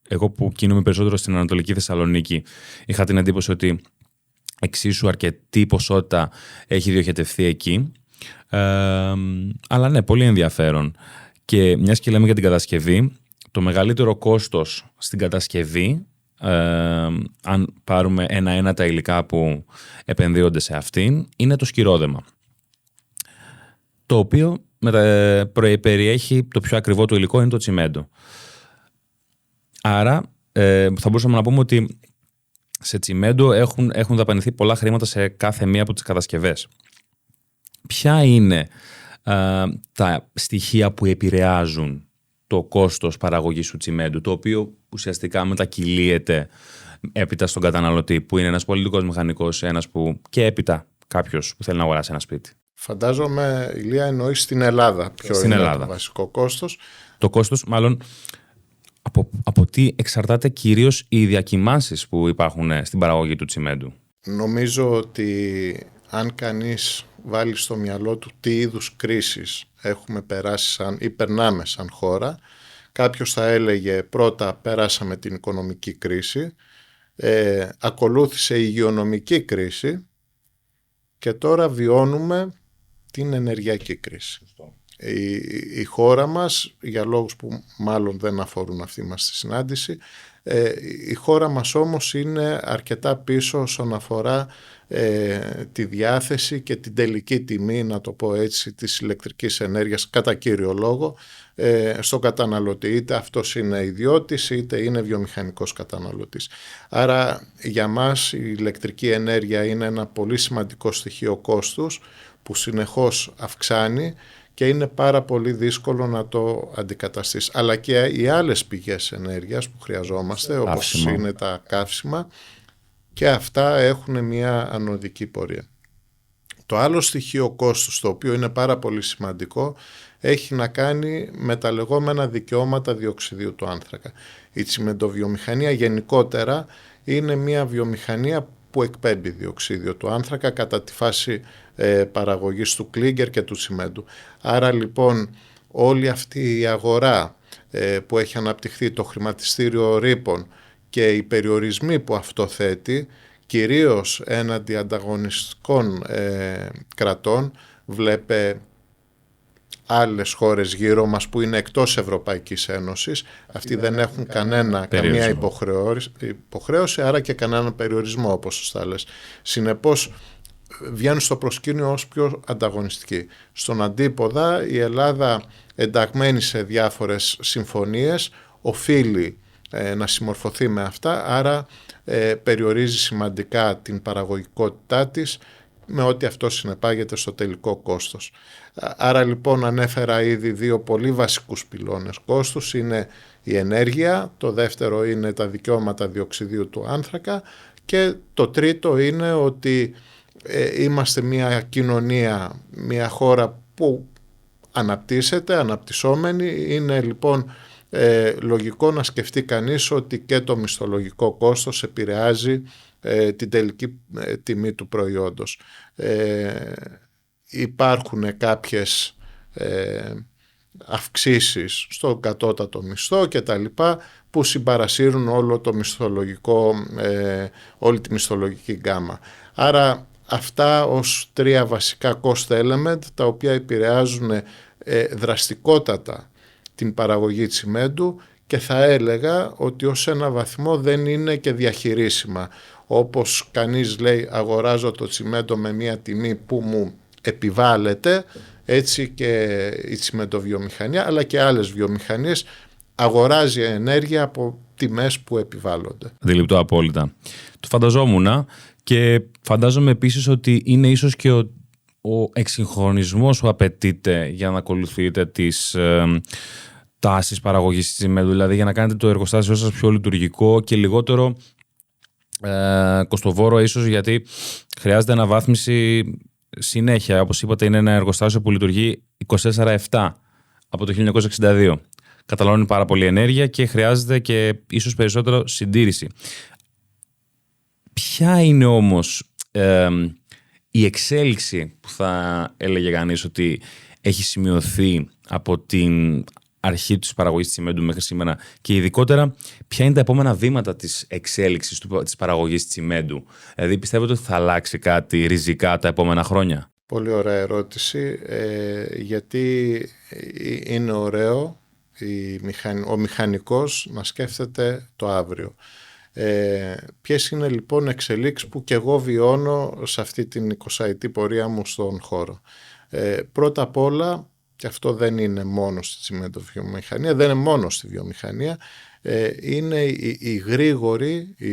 Speaker 1: εγώ που κινούμαι περισσότερο στην Ανατολική Θεσσαλονίκη, είχα την εντύπωση ότι εξίσου αρκετή ποσότητα έχει διοχετευθεί εκεί. Αλλά ναι, πολύ ενδιαφέρον. Και μιας και λέμε για την κατασκευή, το μεγαλύτερο κόστος στην κατασκευή, αν πάρουμε ένα-ένα τα υλικά που επενδύονται σε αυτήν, είναι το σκυρόδεμα, το οποίο περιέχει το πιο ακριβό του υλικό, είναι το τσιμέντο. Άρα θα μπορούσαμε να πούμε ότι σε τσιμέντο έχουν δαπανηθεί πολλά χρήματα σε κάθε μία από τις κατασκευές. Ποια είναι τα στοιχεία που επηρεάζουν το κόστος παραγωγής του τσιμέντου, το οποίο ουσιαστικά μετακυλίεται έπειτα στον καταναλωτή, που είναι ένας πολιτικός μηχανικός, ένας που και έπειτα κάποιος που θέλει να αγοράσει ένα σπίτι?
Speaker 3: Φαντάζομαι, Ηλία, εννοείς στην Ελλάδα ποιο είναι το βασικό κόστος.
Speaker 1: Το κόστος, μάλλον, από τι εξαρτάται κυρίως οι διακυμάνσεις που υπάρχουν στην παραγωγή του τσιμέντου?
Speaker 3: Νομίζω ότι αν κανείς βάλει στο μυαλό του τι είδους κρίσεις έχουμε περάσει ή περνάμε σαν χώρα, κάποιος θα έλεγε πρώτα πέρασαμε την οικονομική κρίση, ακολούθησε η υγειονομική κρίση και τώρα βιώνουμε την ενεργειακή κρίση. Η χώρα μας, για λόγους που μάλλον δεν αφορούν αυτή μας τη συνάντηση, η χώρα μας όμως είναι αρκετά πίσω όσον αφορά τη διάθεση και την τελική τιμή, να το πω έτσι, της ηλεκτρικής ενέργειας κατά κύριο λόγο στον καταναλωτή, είτε αυτός είναι ιδιώτης είτε είναι βιομηχανικός καταναλωτής. Άρα για μας η ηλεκτρική ενέργεια είναι ένα πολύ σημαντικό στοιχείο κόστους που συνεχώς αυξάνει και είναι πάρα πολύ δύσκολο να το αντικαταστήσει. Αλλά και οι άλλες πηγές ενέργειας που χρειαζόμαστε, όπως είναι τα καύσιμα, και αυτά έχουν μια ανωδική πορεία. Το άλλο στοιχείο κόστους, το οποίο είναι πάρα πολύ σημαντικό, έχει να κάνει με τα λεγόμενα δικαιώματα διοξιδίου του άνθρακα. Η τσιμεντοβιομηχανία γενικότερα είναι μια βιομηχανία που εκπέμπει διοξίδιο του άνθρακα κατά τη φάση παραγωγής του κλίγκερ και του τσιμέντου. Άρα λοιπόν όλη αυτή η αγορά που έχει αναπτυχθεί, το χρηματιστήριο ρήπων και οι περιορισμοί που αυτό θέτει, κυρίως έναντι ανταγωνιστικών κρατών, βλέπε άλλες χώρες γύρω μας που είναι εκτός Ευρωπαϊκής Ένωσης, αυτοί δεν έχουν καμία υποχρέωση, άρα και κανέναν περιορισμό, όπως σωστά λες. Συνεπώς βγαίνουν στο προσκήνιο ως πιο ανταγωνιστικοί. Στον αντίποδα, η Ελλάδα, ενταγμένη σε διάφορες συμφωνίες, οφείλει να συμμορφωθεί με αυτά, άρα περιορίζει σημαντικά την παραγωγικότητά της, με ό,τι αυτό συνεπάγεται στο τελικό κόστος. Άρα λοιπόν ανέφερα ήδη δύο πολύ βασικούς πυλώνες κόστους, είναι η ενέργεια, το δεύτερο είναι τα δικαιώματα διοξιδίου του άνθρακα και το τρίτο είναι ότι είμαστε μια κοινωνία, μια χώρα που αναπτύσσεται, αναπτυσσόμενη. Είναι λοιπόν λογικό να σκεφτεί κανείς ότι και το μισθολογικό κόστος επηρεάζει την τελική τιμή του προϊόντος. Υπάρχουν κάποιες αυξήσεις στο κατώτατο μισθό και τα λοιπά που συμπαρασύρουν όλη τη μισθολογική γκάμα. Άρα αυτά ως τρία βασικά cost element, τα οποία επηρεάζουν δραστικότατα την παραγωγή τσιμέντου και θα έλεγα ότι ως ένα βαθμό δεν είναι και διαχειρίσιμα. Όπως κανείς λέει, αγοράζω το τσιμέντο με μια τιμή που μου επιβάλλεται, έτσι και η τσιμεντοβιομηχανία αλλά και άλλες βιομηχανίες αγοράζει ενέργεια από τιμές που επιβάλλονται.
Speaker 1: Αντιληπτό απόλυτα. Το φανταζόμουν και φαντάζομαι επίσης ότι είναι ίσως και ο εξυγχρονισμός που απαιτείται για να ακολουθείτε τις τάσεις παραγωγής τσιμέντου, δηλαδή για να κάνετε το εργοστάσιο σας πιο λειτουργικό και λιγότερο κοστοβόρο, ίσως γιατί χρειάζεται αναβάθμιση συνέχεια. Όπως είπατε, είναι ένα εργοστάσιο που λειτουργεί 24/7 από το 1962. Καταναλώνει πάρα πολύ ενέργεια και χρειάζεται και ίσως περισσότερο συντήρηση. Ποια είναι όμως η εξέλιξη που θα έλεγε κανείς ότι έχει σημειωθεί από την αρχή της παραγωγής τσιμέντου μέχρι σήμερα και ειδικότερα ποια είναι τα επόμενα βήματα της εξέλιξης της παραγωγής τσιμέντου? Δηλαδή πιστεύετε ότι θα αλλάξει κάτι ριζικά τα επόμενα χρόνια?
Speaker 3: Πολύ ωραία ερώτηση, γιατί είναι ωραίο ο μηχανικός να σκέφτεται το αύριο. Ποιες είναι λοιπόν εξελίξεις που και εγώ βιώνω σε αυτή την 20η πορεία μου στον χώρο. Πρώτα απ' όλα, και αυτό δεν είναι μόνο στη τσιμεντοβιομηχανία, δεν είναι μόνο στη βιομηχανία, είναι η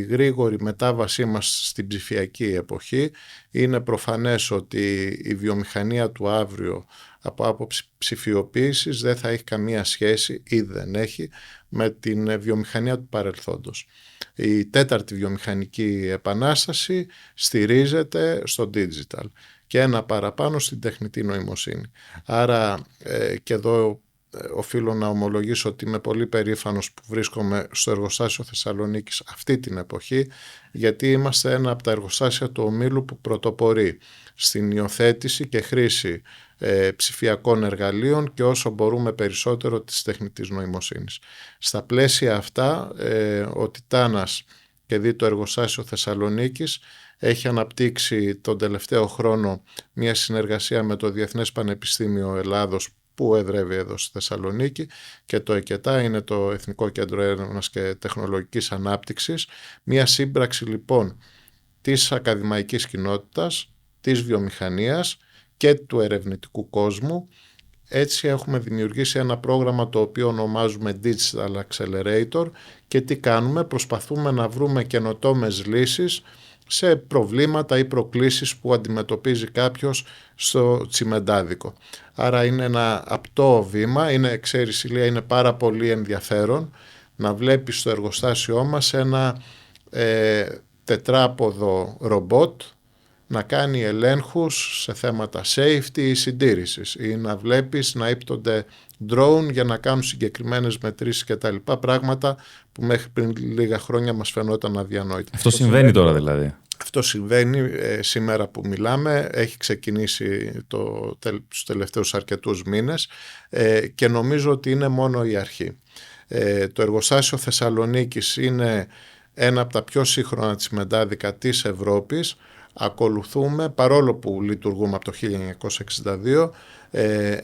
Speaker 3: γρήγορη μετάβασή μας στην ψηφιακή εποχή. Είναι προφανές ότι η βιομηχανία του αύριο από άποψη ψηφιοποίησης δεν θα έχει καμία σχέση ή δεν έχει με την βιομηχανία του παρελθόντος. Η τέταρτη βιομηχανική επανάσταση στηρίζεται στο digital και ένα παραπάνω στην τεχνητή νοημοσύνη. Άρα και εδώ οφείλω να ομολογήσω ότι είμαι πολύ περήφανος που βρίσκομαι στο εργοστάσιο Θεσσαλονίκης αυτή την εποχή, γιατί είμαστε ένα από τα εργοστάσια του ομίλου που πρωτοπορεί στην υιοθέτηση και χρήση ψηφιακών εργαλείων και όσο μπορούμε περισσότερο της τεχνητής νοημοσύνης. Στα πλαίσια αυτά, ο Τιτάνας και δει το εργοστάσιο Θεσσαλονίκης έχει αναπτύξει τον τελευταίο χρόνο μια συνεργασία με το Διεθνές Πανεπιστήμιο Ελλάδος που εδρεύει εδώ στη Θεσσαλονίκη και το ΕΚΕΤΑ, είναι το Εθνικό Κέντρο Έρευνας και Τεχνολογικής Ανάπτυξης. Μια σύμπραξη λοιπόν της ακαδημαϊκής κοινότητας, της βιομηχανίας και του ερευνητικού κόσμου. Έτσι έχουμε δημιουργήσει ένα πρόγραμμα το οποίο ονομάζουμε Digital Accelerator και τι κάνουμε? Προσπαθούμε να βρούμε καινοτόμες λύσεις σε προβλήματα ή προκλήσεις που αντιμετωπίζει κάποιος στο τσιμεντάδικο. Άρα είναι ένα απτό βήμα, ξέρεις Ηλία, είναι πάρα πολύ ενδιαφέρον να βλέπεις στο εργοστάσιό μας ένα τετράποδο ρομπότ να κάνει ελέγχους σε θέματα safety ή συντήρησης ή να βλέπεις να ύπτονται drone για να κάνουν συγκεκριμένες μετρήσεις και τα λοιπά, πράγματα που μέχρι πριν λίγα χρόνια μας φαινόταν αδιανόητα.
Speaker 1: Αυτό συμβαίνει τώρα δηλαδή?
Speaker 3: Αυτό συμβαίνει σήμερα που μιλάμε, έχει ξεκινήσει τους τελευταίους αρκετούς μήνες και νομίζω ότι είναι μόνο η αρχή. Το εργοστάσιο Θεσσαλονίκης είναι ένα από τα πιο σύγχρονα τσιμεντάδικα της Ευρώπης. Ακολουθούμε, παρόλο που λειτουργούμε από το 1962,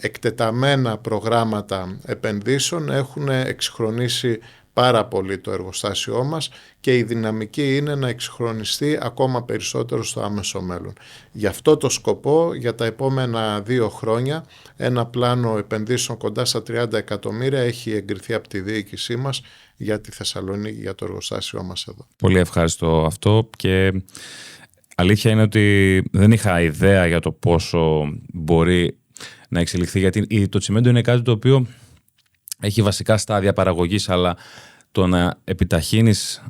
Speaker 3: εκτεταμένα προγράμματα επενδύσεων έχουν εξυγχρονίσει πάρα πολύ το εργοστάσιό μας και η δυναμική είναι να εξυγχρονιστεί ακόμα περισσότερο στο άμεσο μέλλον. Γι' αυτό το σκοπό, για τα επόμενα 2 χρόνια, ένα πλάνο επενδύσεων κοντά στα 30 εκατομμύρια έχει εγκριθεί από τη διοίκησή μας για τη Θεσσαλονίκη, για το εργοστάσιό μας εδώ.
Speaker 1: Πολύ ευχαριστώ αυτό και αλήθεια είναι ότι δεν είχα ιδέα για το πόσο μπορεί να εξελιχθεί, γιατί το τσιμέντο είναι κάτι το οποίο έχει βασικά στάδια παραγωγής, αλλά το να επιταχύνεις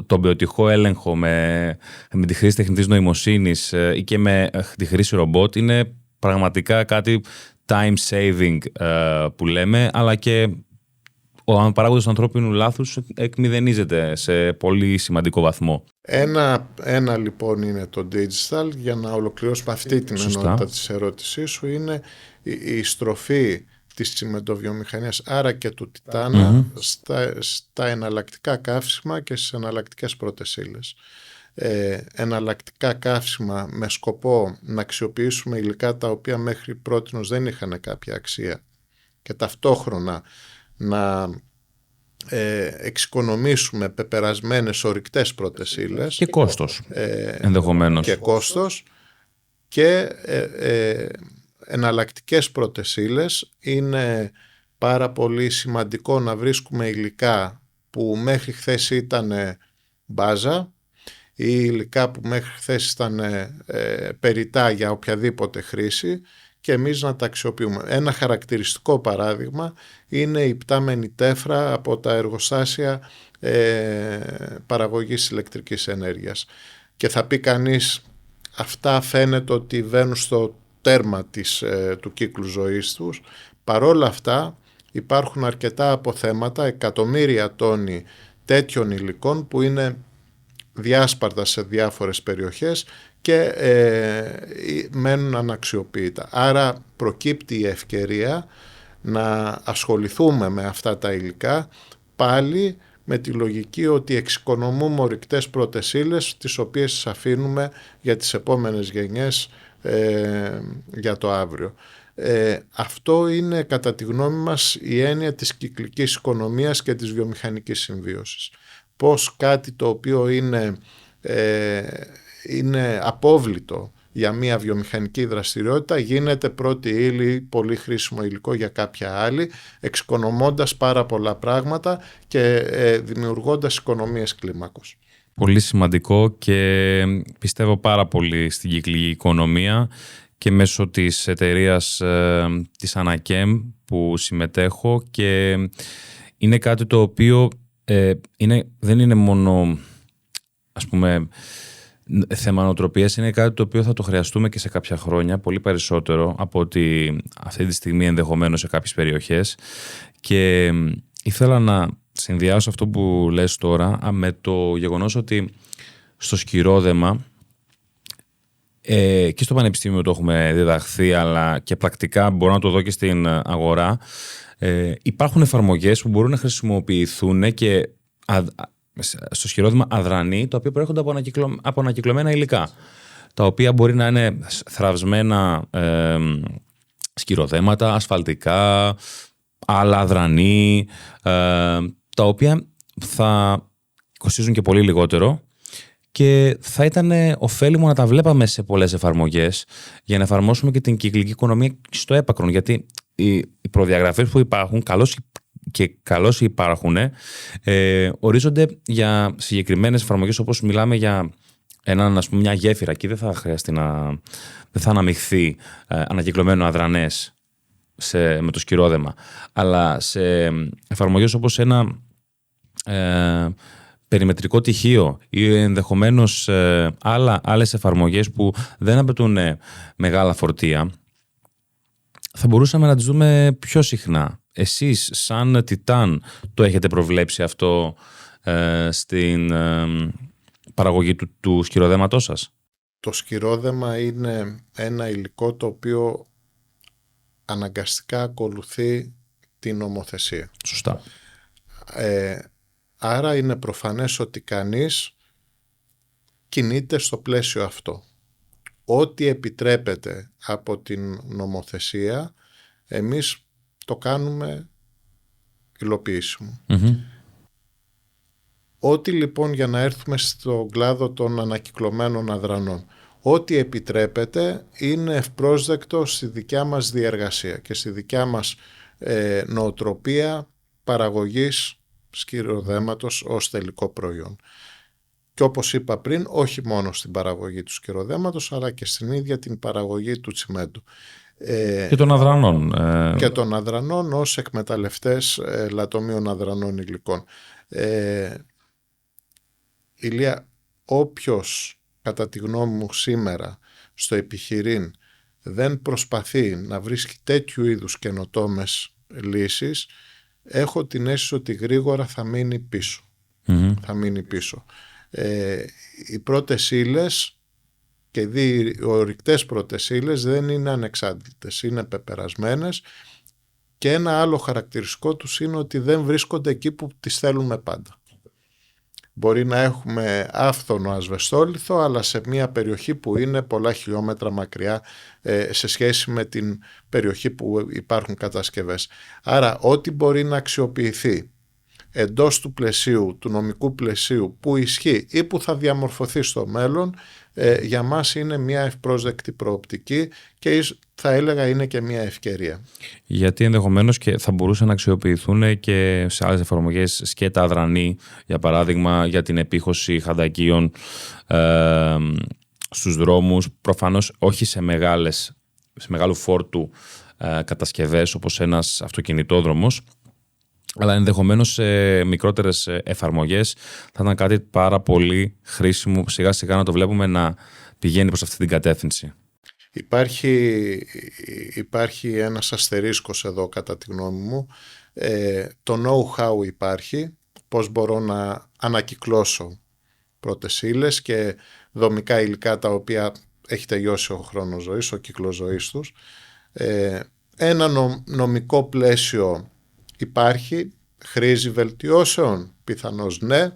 Speaker 1: τον ποιοτικό έλεγχο με τη χρήση τεχνητής νοημοσύνης ή και με τη χρήση ρομπότ είναι πραγματικά κάτι time saving που λέμε, αλλά και ο παράγοντας του ανθρώπινου λάθους εκμηδενίζεται σε πολύ σημαντικό βαθμό.
Speaker 3: Ένα λοιπόν είναι το digital, για να ολοκληρώσουμε αυτή την ενότητα της ερώτησής σου, είναι η στροφή της τσιμεντοβιομηχανίας, άρα και του Τιτάνα, στα εναλλακτικά καύσιμα και στις εναλλακτικές πρώτες ύλες. Εναλλακτικά καύσιμα με σκοπό να αξιοποιήσουμε υλικά τα οποία μέχρι πρότινος δεν είχαν κάποια αξία και ταυτόχρονα να εξοικονομήσουμε πεπερασμένες ορυκτές πρώτες ύλες
Speaker 1: και κόστος ενδεχομένως
Speaker 3: και κόστος και εναλλακτικές πρώτες ύλες. Είναι πάρα πολύ σημαντικό να βρίσκουμε υλικά που μέχρι χθες ήταν μπάζα ή υλικά που μέχρι χθες ήταν περιτά για οποιαδήποτε χρήση και εμείς να τα αξιοποιούμε. Ένα χαρακτηριστικό παράδειγμα είναι η πτάμενη τέφρα από τα εργοστάσια παραγωγής ηλεκτρικής ενέργειας. Και θα πει κανείς, αυτά φαίνεται ότι βαίνουν στο τέρμα του κύκλου ζωής τους. Παρόλα αυτά υπάρχουν αρκετά αποθέματα, εκατομμύρια τόνοι τέτοιων υλικών που είναι διάσπαρτα σε διάφορες περιοχές και μένουν αναξιοποιητά. Άρα προκύπτει η ευκαιρία να ασχοληθούμε με αυτά τα υλικά πάλι με τη λογική ότι εξοικονομούμε ορυκτές πρώτες ύλες τις οποίες τις αφήνουμε για τις επόμενες γενιές για το αύριο. Αυτό είναι κατά τη γνώμη μας η έννοια της κυκλικής οικονομίας και της βιομηχανικής συμβίωσης. Πώς κάτι το οποίο είναι απόβλητο για μια βιομηχανική δραστηριότητα γίνεται πρώτη ύλη, πολύ χρήσιμο υλικό για κάποια άλλη, εξοικονομώντας πάρα πολλά πράγματα και δημιουργώντας οικονομίες κλίμακος.
Speaker 1: Πολύ σημαντικό και πιστεύω πάρα πολύ στην κυκλική οικονομία και μέσω της εταιρείας της Ανακέμ που συμμετέχω, και είναι κάτι το οποίο δεν είναι μόνο, ας πούμε, θέμα νοοτροπίας, είναι κάτι το οποίο θα το χρειαστούμε και σε κάποια χρόνια, πολύ περισσότερο από ότι αυτή τη στιγμή ενδεχομένως σε κάποιες περιοχές. Και ήθελα να συνδυάσω αυτό που λες τώρα με το γεγονός ότι στο σκυρόδεμα και στο πανεπιστήμιο το έχουμε διδαχθεί, αλλά και πρακτικά μπορώ να το δω και στην αγορά, υπάρχουν εφαρμογές που μπορούν να χρησιμοποιηθούν και στο σκυρόδεμα αδρανή, τα οποία προέρχονται από ανακυκλωμένα υλικά, τα οποία μπορεί να είναι θραυσμένα σκυροδέματα, ασφαλτικά, άλλα αδρανή, τα οποία θα κοστίζουν και πολύ λιγότερο και θα ήταν ωφέλιμο να τα βλέπαμε σε πολλές εφαρμογές για να εφαρμόσουμε και την κυκλική οικονομία στο έπακρον, γιατί οι προδιαγραφές που υπάρχουν, καλώς υπάρχουν, ορίζονται για συγκεκριμένες εφαρμογές, όπως μιλάμε για μια γέφυρα. Εκεί δεν θα χρειαστεί δεν θα αναμειχθεί ανακυκλωμένο αδρανές με το σκυρόδεμα, αλλά σε εφαρμογές όπως ένα περιμετρικό τυχείο ή ενδεχομένως άλλες εφαρμογές που δεν απαιτούν μεγάλα φορτία, θα μπορούσαμε να τις δούμε πιο συχνά. Εσείς σαν Τιτάν το έχετε προβλέψει αυτό στην παραγωγή του σκυροδέματός σας?
Speaker 3: Το σκυρόδεμα είναι ένα υλικό το οποίο αναγκαστικά ακολουθεί την νομοθεσία.
Speaker 1: Σωστά.
Speaker 3: Άρα είναι προφανές ότι κανείς κινείται στο πλαίσιο αυτό. Ό,τι επιτρέπεται από την νομοθεσία, εμείς το κάνουμε υλοποιήσιμο.
Speaker 1: Mm-hmm.
Speaker 3: Ό,τι λοιπόν, για να έρθουμε στον κλάδο των ανακυκλωμένων αδρανών, ό,τι επιτρέπεται είναι ευπρόσδεκτο στη δικιά μας διεργασία και στη δικιά μας νοοτροπία παραγωγής σκυροδέματος ως τελικό προϊόν. Και όπως είπα πριν, όχι μόνο στην παραγωγή του σκυροδέματος, αλλά και στην ίδια την παραγωγή του τσιμέντου.
Speaker 1: Και των αδρανών.
Speaker 3: Και των αδρανών ως εκμεταλλευτές λατομείων αδρανών υλικών. Ηλία, όποιος κατά τη γνώμη μου σήμερα στο επιχειρήν δεν προσπαθεί να βρίσκει τέτοιου είδους καινοτόμες λύσεις, έχω την αίσθηση ότι γρήγορα θα μείνει πίσω.
Speaker 1: Mm-hmm.
Speaker 3: Θα μείνει πίσω. Οι πρώτες ύλες και οι ορυκτές πρώτες ύλες δεν είναι ανεξάρτητες, είναι πεπερασμένες, και ένα άλλο χαρακτηριστικό τους είναι ότι δεν βρίσκονται εκεί που τις θέλουμε πάντα. Μπορεί να έχουμε άφθονο ασβεστόλιθο, αλλά σε μια περιοχή που είναι πολλά χιλιόμετρα μακριά σε σχέση με την περιοχή που υπάρχουν κατασκευές. Άρα ό,τι μπορεί να αξιοποιηθεί εντός του πλαισίου, του νομικού πλαισίου που ισχύει ή που θα διαμορφωθεί στο μέλλον, για μας είναι μια ευπρόσδεκτη προοπτική και θα έλεγα είναι και μια ευκαιρία.
Speaker 1: Γιατί ενδεχομένως και θα μπορούσαν να αξιοποιηθούν και σε άλλες εφαρμογές σκέτα αδρανή, για παράδειγμα για την επίχωση χαντακίων στους δρόμους, προφανώς όχι σε μεγάλου φόρτου κατασκευές όπως ένας αυτοκινητόδρομος, αλλά ενδεχομένως σε μικρότερες εφαρμογές θα ήταν κάτι πάρα πολύ χρήσιμο, σιγά σιγά να το βλέπουμε να πηγαίνει προς αυτή την κατεύθυνση.
Speaker 3: Υπάρχει ένας αστερίσκος εδώ κατά τη γνώμη μου. Το know-how υπάρχει, πώς μπορώ να ανακυκλώσω πρώτες ύλες και δομικά υλικά τα οποία έχει τελειώσει ο χρόνος ζωής, ο κύκλος ζωής τους. Ένα νομικό πλαίσιο υπάρχει, χρήζει βελτιώσεων, πιθανώς ναι,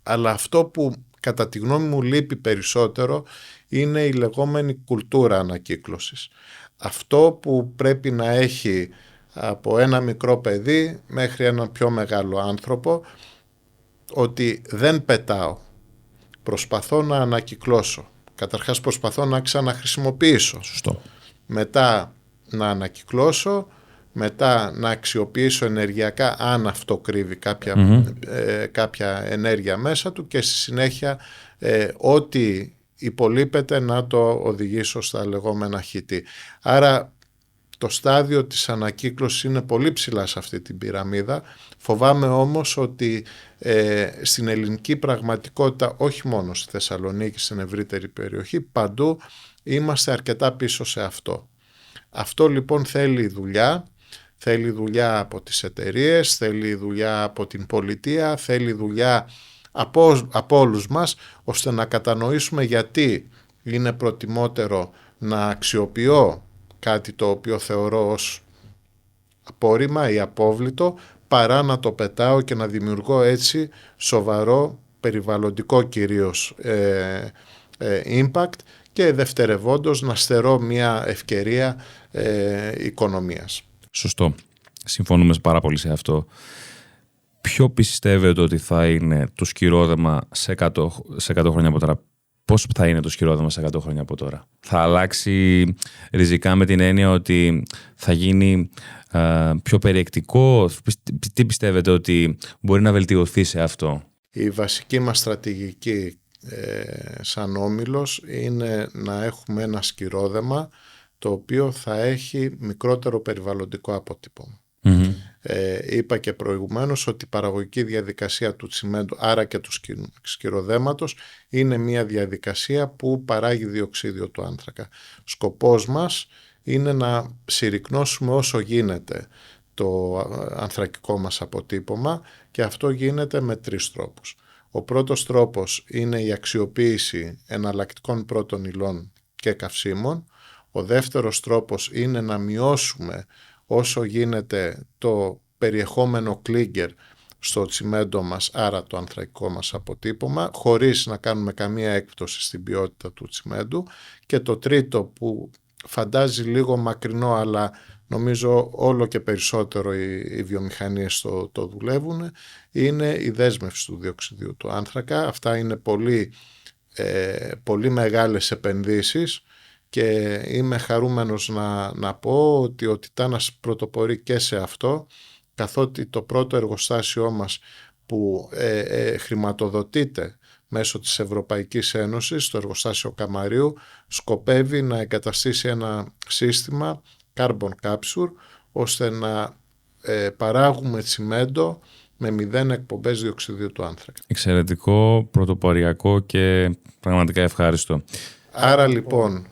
Speaker 3: αλλά αυτό που κατά τη γνώμη μου λείπει περισσότερο είναι η λεγόμενη κουλτούρα ανακύκλωσης. αυτό που πρέπει να έχει από ένα μικρό παιδί μέχρι έναν πιο μεγάλο άνθρωπο, ότι δεν πετάω, προσπαθώ να ανακυκλώσω. Καταρχάς προσπαθώ να ξαναχρησιμοποιήσω.
Speaker 1: Σωστό.
Speaker 3: Μετά να ανακυκλώσω, μετά να αξιοποιήσω ενεργειακά αν αυτό κρύβει κάποια ενέργεια μέσα του, και στη συνέχεια ό,τι υπολείπεται να το οδηγήσω στα λεγόμενα χυτή. Άρα το στάδιο της ανακύκλωσης είναι πολύ ψηλά σε αυτή την πυραμίδα. Φοβάμαι όμως ότι στην ελληνική πραγματικότητα, όχι μόνο στη Θεσσαλονίκη, στην ευρύτερη περιοχή, παντού είμαστε αρκετά πίσω σε αυτό. Αυτό λοιπόν θέλει δουλειά. Θέλει δουλειά από τις εταιρείες, θέλει δουλειά από την πολιτεία, θέλει δουλειά από όλους μας, ώστε να κατανοήσουμε γιατί είναι προτιμότερο να αξιοποιώ κάτι το οποίο θεωρώ ως απόρριμα ή απόβλητο, παρά να το πετάω και να δημιουργώ έτσι σοβαρό περιβαλλοντικό κυρίως impact, και δευτερευόντως να στερώ μια ευκαιρία οικονομίας.
Speaker 1: Σωστό. Συμφωνούμε πάρα πολύ σε αυτό. Ποιο πιστεύετε ότι θα είναι το σκυρόδεμα σε 100 χρόνια από τώρα? Πώς θα είναι το σκυρόδεμα σε 100 χρόνια από τώρα? Θα αλλάξει ριζικά με την έννοια ότι θα γίνει πιο περιεκτικό? Τι πιστεύετε ότι μπορεί να βελτιωθεί σε αυτό?
Speaker 3: Η βασική μας στρατηγική σαν Όμιλος είναι να έχουμε ένα σκυρόδεμα το οποίο θα έχει μικρότερο περιβαλλοντικό αποτύπωμα. Είπα και προηγουμένως ότι η παραγωγική διαδικασία του τσιμέντου, άρα και του σκυροδέματος, είναι μια διαδικασία που παράγει διοξίδιο του άνθρακα. Σκοπός μας είναι να συρρικνώσουμε όσο γίνεται το ανθρακικό μας αποτύπωμα, και αυτό γίνεται με 3 τρόπους. Ο πρώτος τρόπος είναι η αξιοποίηση εναλλακτικών πρώτων υλών και καυσίμων. Ο δεύτερος τρόπος είναι να μειώσουμε όσο γίνεται το περιεχόμενο κλίγκερ στο τσιμέντο μας, άρα το ανθρακικό μας αποτύπωμα, χωρίς να κάνουμε καμία έκπτωση στην ποιότητα του τσιμέντου. Και το τρίτο, που φαντάζει λίγο μακρινό, αλλά νομίζω όλο και περισσότερο οι βιομηχανίες το δουλεύουν, είναι η δέσμευση του διοξιδίου του άνθρακα. Αυτά είναι πολύ μεγάλες επενδύσεις, και είμαι χαρούμενος να πω ότι ο Τιτάνας πρωτοπορεί και σε αυτό, καθότι το πρώτο εργοστάσιό μας που χρηματοδοτείται μέσω της Ευρωπαϊκής Ένωσης, το εργοστάσιο Καμαρίου, σκοπεύει να εγκαταστήσει ένα σύστημα carbon capture, ώστε να παράγουμε τσιμέντο με 0 εκπομπές διοξιδίου του άνθρακα.
Speaker 1: Εξαιρετικό, πρωτοποριακό και πραγματικά ευχάριστο.
Speaker 3: Άρα λοιπόν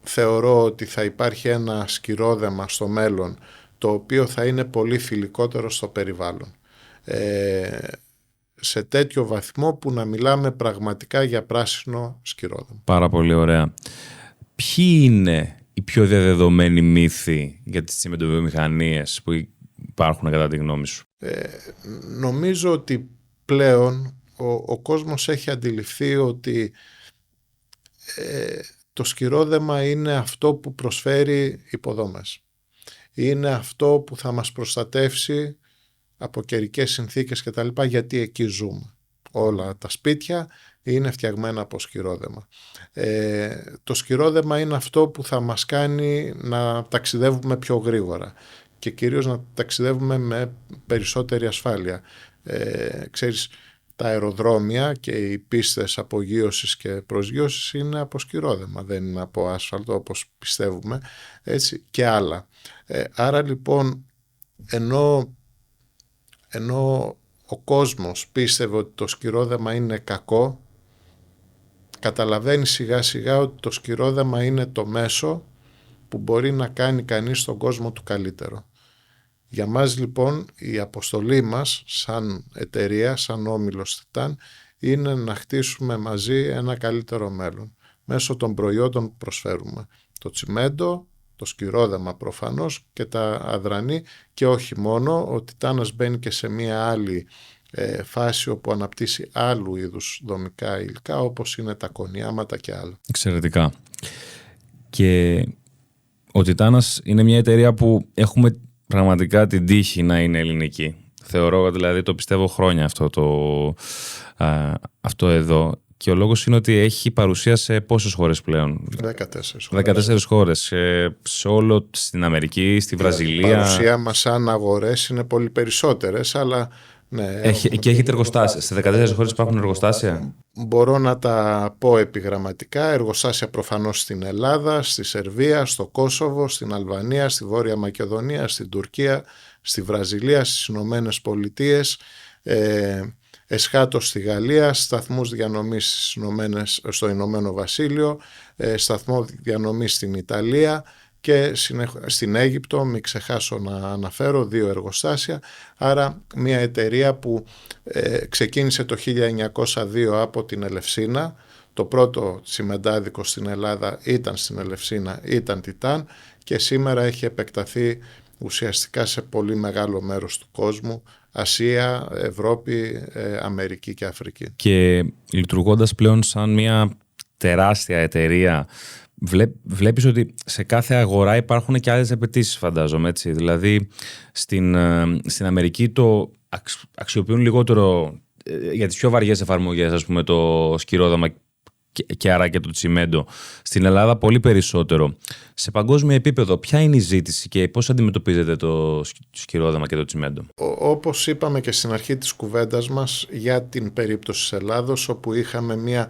Speaker 3: θεωρώ ότι θα υπάρχει ένα σκυρόδεμα στο μέλλον, το οποίο θα είναι πολύ φιλικότερο στο περιβάλλον. Σε τέτοιο βαθμό που να μιλάμε πραγματικά για πράσινο σκυρόδεμα.
Speaker 1: Πάρα πολύ ωραία. Ποιοι είναι οι πιο διαδεδομένοι μύθοι για τις τσιμεντοβιομηχανίες που υπάρχουν κατά τη γνώμη σου?
Speaker 3: Νομίζω ότι πλέον ο κόσμος έχει αντιληφθεί ότι το σκυρόδεμα είναι αυτό που προσφέρει υποδομές. Είναι αυτό που θα μας προστατεύσει από καιρικές συνθήκες κτλ, γιατί εκεί ζούμε. Όλα τα σπίτια είναι φτιαγμένα από σκυρόδεμα. Το σκυρόδεμα είναι αυτό που θα μας κάνει να ταξιδεύουμε πιο γρήγορα, και κυρίως να ταξιδεύουμε με περισσότερη ασφάλεια. Ξέρεις, τα αεροδρόμια και οι πίστες απογείωσης και προσγείωσης είναι από σκυρόδεμα, δεν είναι από άσφαλτο όπως πιστεύουμε, έτσι, και άλλα. Άρα λοιπόν, ενώ ο κόσμος πίστευε ότι το σκυρόδεμα είναι κακό, καταλαβαίνει σιγά σιγά ότι το σκυρόδεμα είναι το μέσο που μπορεί να κάνει κανείς τον κόσμο του καλύτερο. Για μας λοιπόν η αποστολή μας σαν εταιρεία, σαν Όμιλος Τιτάν, είναι να χτίσουμε μαζί ένα καλύτερο μέλλον μέσω των προϊόντων που προσφέρουμε. Το τσιμέντο, το σκυρόδεμα προφανώς και τα αδρανή, και όχι μόνο. Ο Τιτάνας μπαίνει και σε μία άλλη φάση όπου αναπτύσσει άλλου είδους δομικά υλικά, όπως είναι τα κονιάματα και άλλα.
Speaker 1: Εξαιρετικά. Και Ο Τιτάνας είναι μια εταιρεία που έχουμε πραγματικά την τύχη να είναι ελληνική. Θεωρώ, δηλαδή το πιστεύω χρόνια αυτό εδώ. Και ο λόγος είναι ότι έχει παρουσία σε πόσες χώρες πλέον? 14 χώρες. Σε όλο στην Αμερική, στη Βραζιλία.
Speaker 3: Η παρουσία μας σαν αγορές είναι πολύ περισσότερες, αλλά... Ναι,
Speaker 1: και έχετε εργοστάσια. Σε 14 χώρες υπάρχουν εργοστάσια.
Speaker 3: Μπορώ να τα πω επιγραμματικά. Εργοστάσια προφανώς στην Ελλάδα, στη Σερβία, στο Κόσοβο, στην Αλβανία, στη Βόρεια Μακεδονία, στην Τουρκία, στη Βραζιλία, στις Ηνωμένες Πολιτείες, εσχάτως στη Γαλλία, σταθμούς διανομής στο Ηνωμένο Βασίλειο, σταθμό διανομής στην Ιταλία και στην Αίγυπτο, μην ξεχάσω να αναφέρω 2 εργοστάσια. Άρα μια εταιρεία που ξεκίνησε το 1902 από την Ελευσίνα. Το πρώτο τσιμεντάδικο στην Ελλάδα ήταν στην Ελευσίνα, ήταν Τιτάν, και σήμερα έχει επεκταθεί ουσιαστικά σε πολύ μεγάλο μέρος του κόσμου, Ασία, Ευρώπη, Αμερική και Αφρική.
Speaker 1: Και λειτουργώντας πλέον σαν μια τεράστια εταιρεία, βλέπεις ότι σε κάθε αγορά υπάρχουν και άλλες απαιτήσεις, φαντάζομαι, έτσι. Δηλαδή στην Αμερική το αξιοποιούν λιγότερο για τις πιο βαριές εφαρμογές, ας πούμε το σκυρόδαμα και άρα και το τσιμέντο. Στην Ελλάδα πολύ περισσότερο. Σε παγκόσμιο επίπεδο, ποια είναι η ζήτηση και πώς αντιμετωπίζετε το σκυρόδαμα και το τσιμέντο?
Speaker 3: Όπως είπαμε και στην αρχή της κουβέντας μας για την περίπτωση της Ελλάδος, όπου είχαμε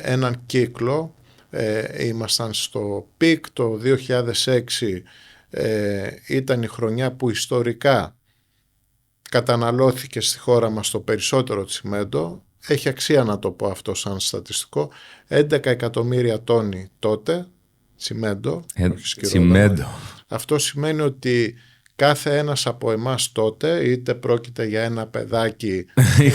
Speaker 3: έναν κύκλο, ήμασταν στο πικ, το 2006 ήταν η χρονιά που ιστορικά καταναλώθηκε στη χώρα μας το περισσότερο τσιμέντο. Έχει αξία να το πω αυτό σαν στατιστικό. 11 εκατομμύρια τόνοι τότε τσιμέντο.
Speaker 1: Τσιμέντο.
Speaker 3: Αυτό σημαίνει ότι κάθε ένας από εμάς τότε, είτε πρόκειται για ένα παιδάκι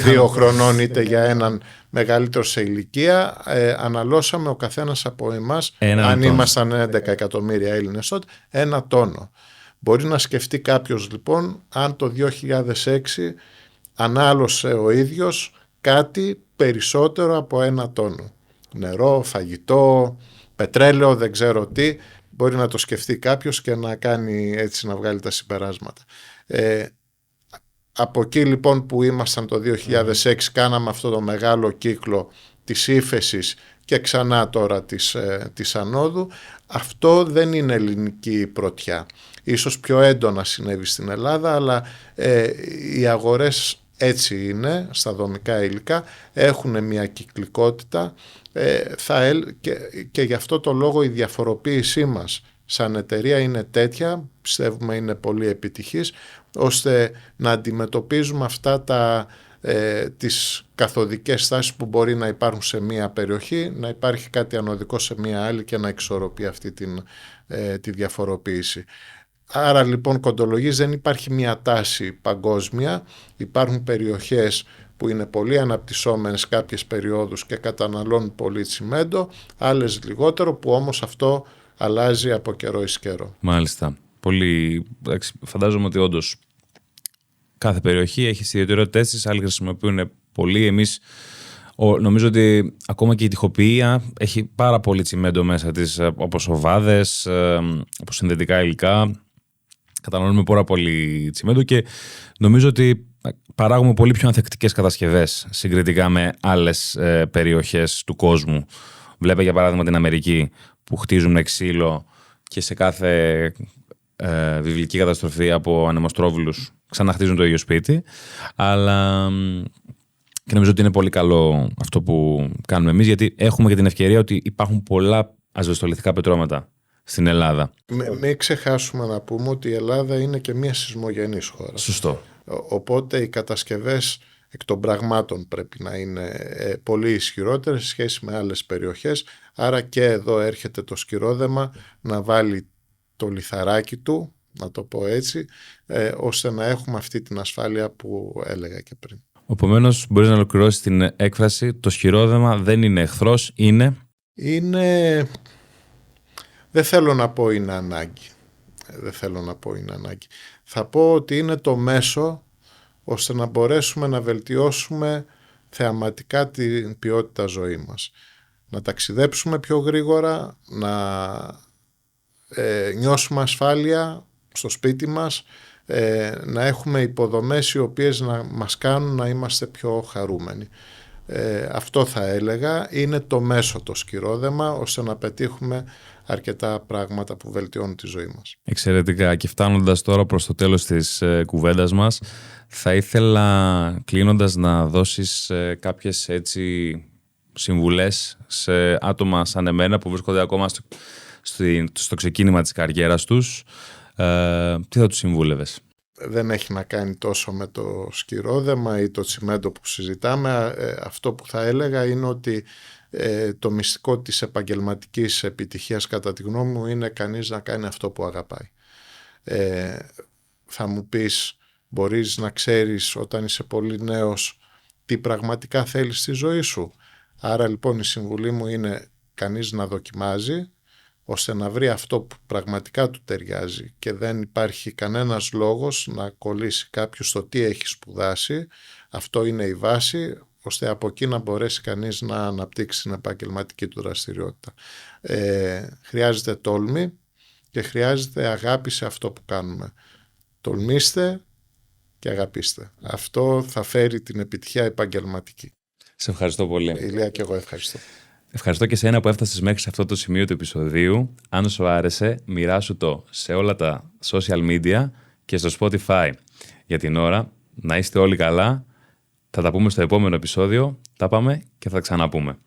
Speaker 3: 2 χρονών είτε για έναν μεγαλύτερο σε ηλικία, αναλώσαμε ο καθένας από εμάς, αν ήμασταν 11 εκατομμύρια Έλληνες τότε, 1 τόνο. Μπορεί να σκεφτεί κάποιος λοιπόν αν το 2006 ανάλωσε ο ίδιος κάτι περισσότερο από 1 τόνο. Νερό, φαγητό, πετρέλαιο, δεν ξέρω τι. Μπορεί να το σκεφτεί κάποιος και να κάνει έτσι, να βγάλει τα συμπεράσματα. Από εκεί λοιπόν που ήμασταν το 2006 κάναμε αυτό το μεγάλο κύκλο της ύφεσης και ξανά τώρα της ανόδου. Αυτό δεν είναι ελληνική πρωτιά. Ίσως πιο έντονα συνέβη στην Ελλάδα, αλλά οι αγορές έτσι είναι, στα δομικά υλικά, έχουν μια κυκλικότητα και γι' αυτό το λόγο η διαφοροποίησή μας σαν εταιρεία είναι τέτοια, πιστεύουμε είναι πολύ επιτυχής, ώστε να αντιμετωπίζουμε αυτά τις καθοδικές στάσεις που μπορεί να υπάρχουν σε μία περιοχή, να υπάρχει κάτι ανωδικό σε μία άλλη και να εξορροπεί αυτή τη διαφοροποίηση. Άρα λοιπόν κοντολογής δεν υπάρχει μια τάση παγκόσμια, υπάρχουν περιοχές που είναι πολύ αναπτυσσόμενες κάποιες περιόδους και καταναλώνουν πολύ τσιμέντο, άλλες λιγότερο, που όμως αυτό αλλάζει από καιρό εις καιρό.
Speaker 1: Μάλιστα. Φαντάζομαι ότι όντως κάθε περιοχή έχει τις ιδιαιτερότητές της, άλλοι χρησιμοποιούν πολύ. Εμείς νομίζω ότι ακόμα και η τοιχοποιία έχει πάρα πολύ τσιμέντο μέσα της, όπως οβάδες, όπως συνδετικά υλικά. Καταναλώνουμε πάρα πολύ τσιμέντο και νομίζω ότι παράγουμε πολύ πιο ανθεκτικές κατασκευές συγκριτικά με άλλες περιοχές του κόσμου. Βλέπε για παράδειγμα την Αμερική που χτίζουν ξύλο και σε κάθε βιβλική καταστροφή από ανεμοστρόβιλους ξαναχτίζουν το ίδιο σπίτι. Αλλά και νομίζω ότι είναι πολύ καλό αυτό που κάνουμε εμείς, γιατί έχουμε και την ευκαιρία ότι υπάρχουν πολλά ασβεστολιθικά πετρώματα στην Ελλάδα.
Speaker 3: Μην ξεχάσουμε να πούμε ότι η Ελλάδα είναι και μια σεισμογενής χώρα.
Speaker 1: Σωστό.
Speaker 3: Οπότε οι κατασκευές εκ των πραγμάτων πρέπει να είναι πολύ ισχυρότερες σε σχέση με άλλες περιοχές. Άρα και εδώ έρχεται το σκυρόδεμα να βάλει το λιθαράκι του, να το πω έτσι, ώστε να έχουμε αυτή την ασφάλεια που έλεγα και πριν.
Speaker 1: Επομένως, μπορείς να ολοκληρώσεις την έκφραση, το σκυρόδεμα δεν είναι εχθρός, είναι...
Speaker 3: Δεν θέλω να πω είναι ανάγκη. Θα πω ότι είναι το μέσο ώστε να μπορέσουμε να βελτιώσουμε θεαματικά την ποιότητα ζωής μας. Να ταξιδέψουμε πιο γρήγορα, να νιώσουμε ασφάλεια στο σπίτι μας, να έχουμε υποδομές οι οποίες να μας κάνουν να είμαστε πιο χαρούμενοι. Αυτό θα έλεγα είναι το μέσο το σκυρόδεμα, ώστε να πετύχουμε αρκετά πράγματα που βελτιώνουν τη ζωή μας.
Speaker 1: Εξαιρετικά. Και φτάνοντας τώρα προς το τέλος της κουβέντας μας, θα ήθελα κλείνοντας να δώσεις κάποιες έτσι συμβουλές σε άτομα σαν εμένα που βρίσκονται ακόμα στο ξεκίνημα της καριέρας τους. Τι θα τους συμβούλευες?
Speaker 3: Δεν έχει να κάνει τόσο με το σκυρόδεμα ή το τσιμέντο που συζητάμε. Αυτό που θα έλεγα είναι ότι το μυστικό της επαγγελματικής επιτυχίας, κατά τη γνώμη μου, είναι κανείς να κάνει αυτό που αγαπάει. Θα μου πεις, μπορείς να ξέρεις όταν είσαι πολύ νέος τι πραγματικά θέλεις στη ζωή σου? Άρα λοιπόν η συμβουλή μου είναι κανείς να δοκιμάζει, ώστε να βρει αυτό που πραγματικά του ταιριάζει, και δεν υπάρχει κανένας λόγος να κολλήσει κάποιος στο τι έχει σπουδάσει. Αυτό είναι η βάση, ώστε από εκεί να μπορέσει κανείς να αναπτύξει την επαγγελματική του δραστηριότητα. Χρειάζεται τόλμη και χρειάζεται αγάπη σε αυτό που κάνουμε. Τολμήστε και αγαπήστε. Αυτό θα φέρει την επιτυχία επαγγελματική.
Speaker 1: Σε ευχαριστώ πολύ.
Speaker 3: Ηλία, και εγώ ευχαριστώ.
Speaker 1: Ευχαριστώ και σένα που έφτασες μέχρι σε αυτό το σημείο του επεισοδίου. Αν σου άρεσε, μοιράσου το σε όλα τα social media και στο Spotify. Για την ώρα, να είστε όλοι καλά. Θα τα πούμε στο επόμενο επεισόδιο. Τα πάμε και θα τα ξαναπούμε.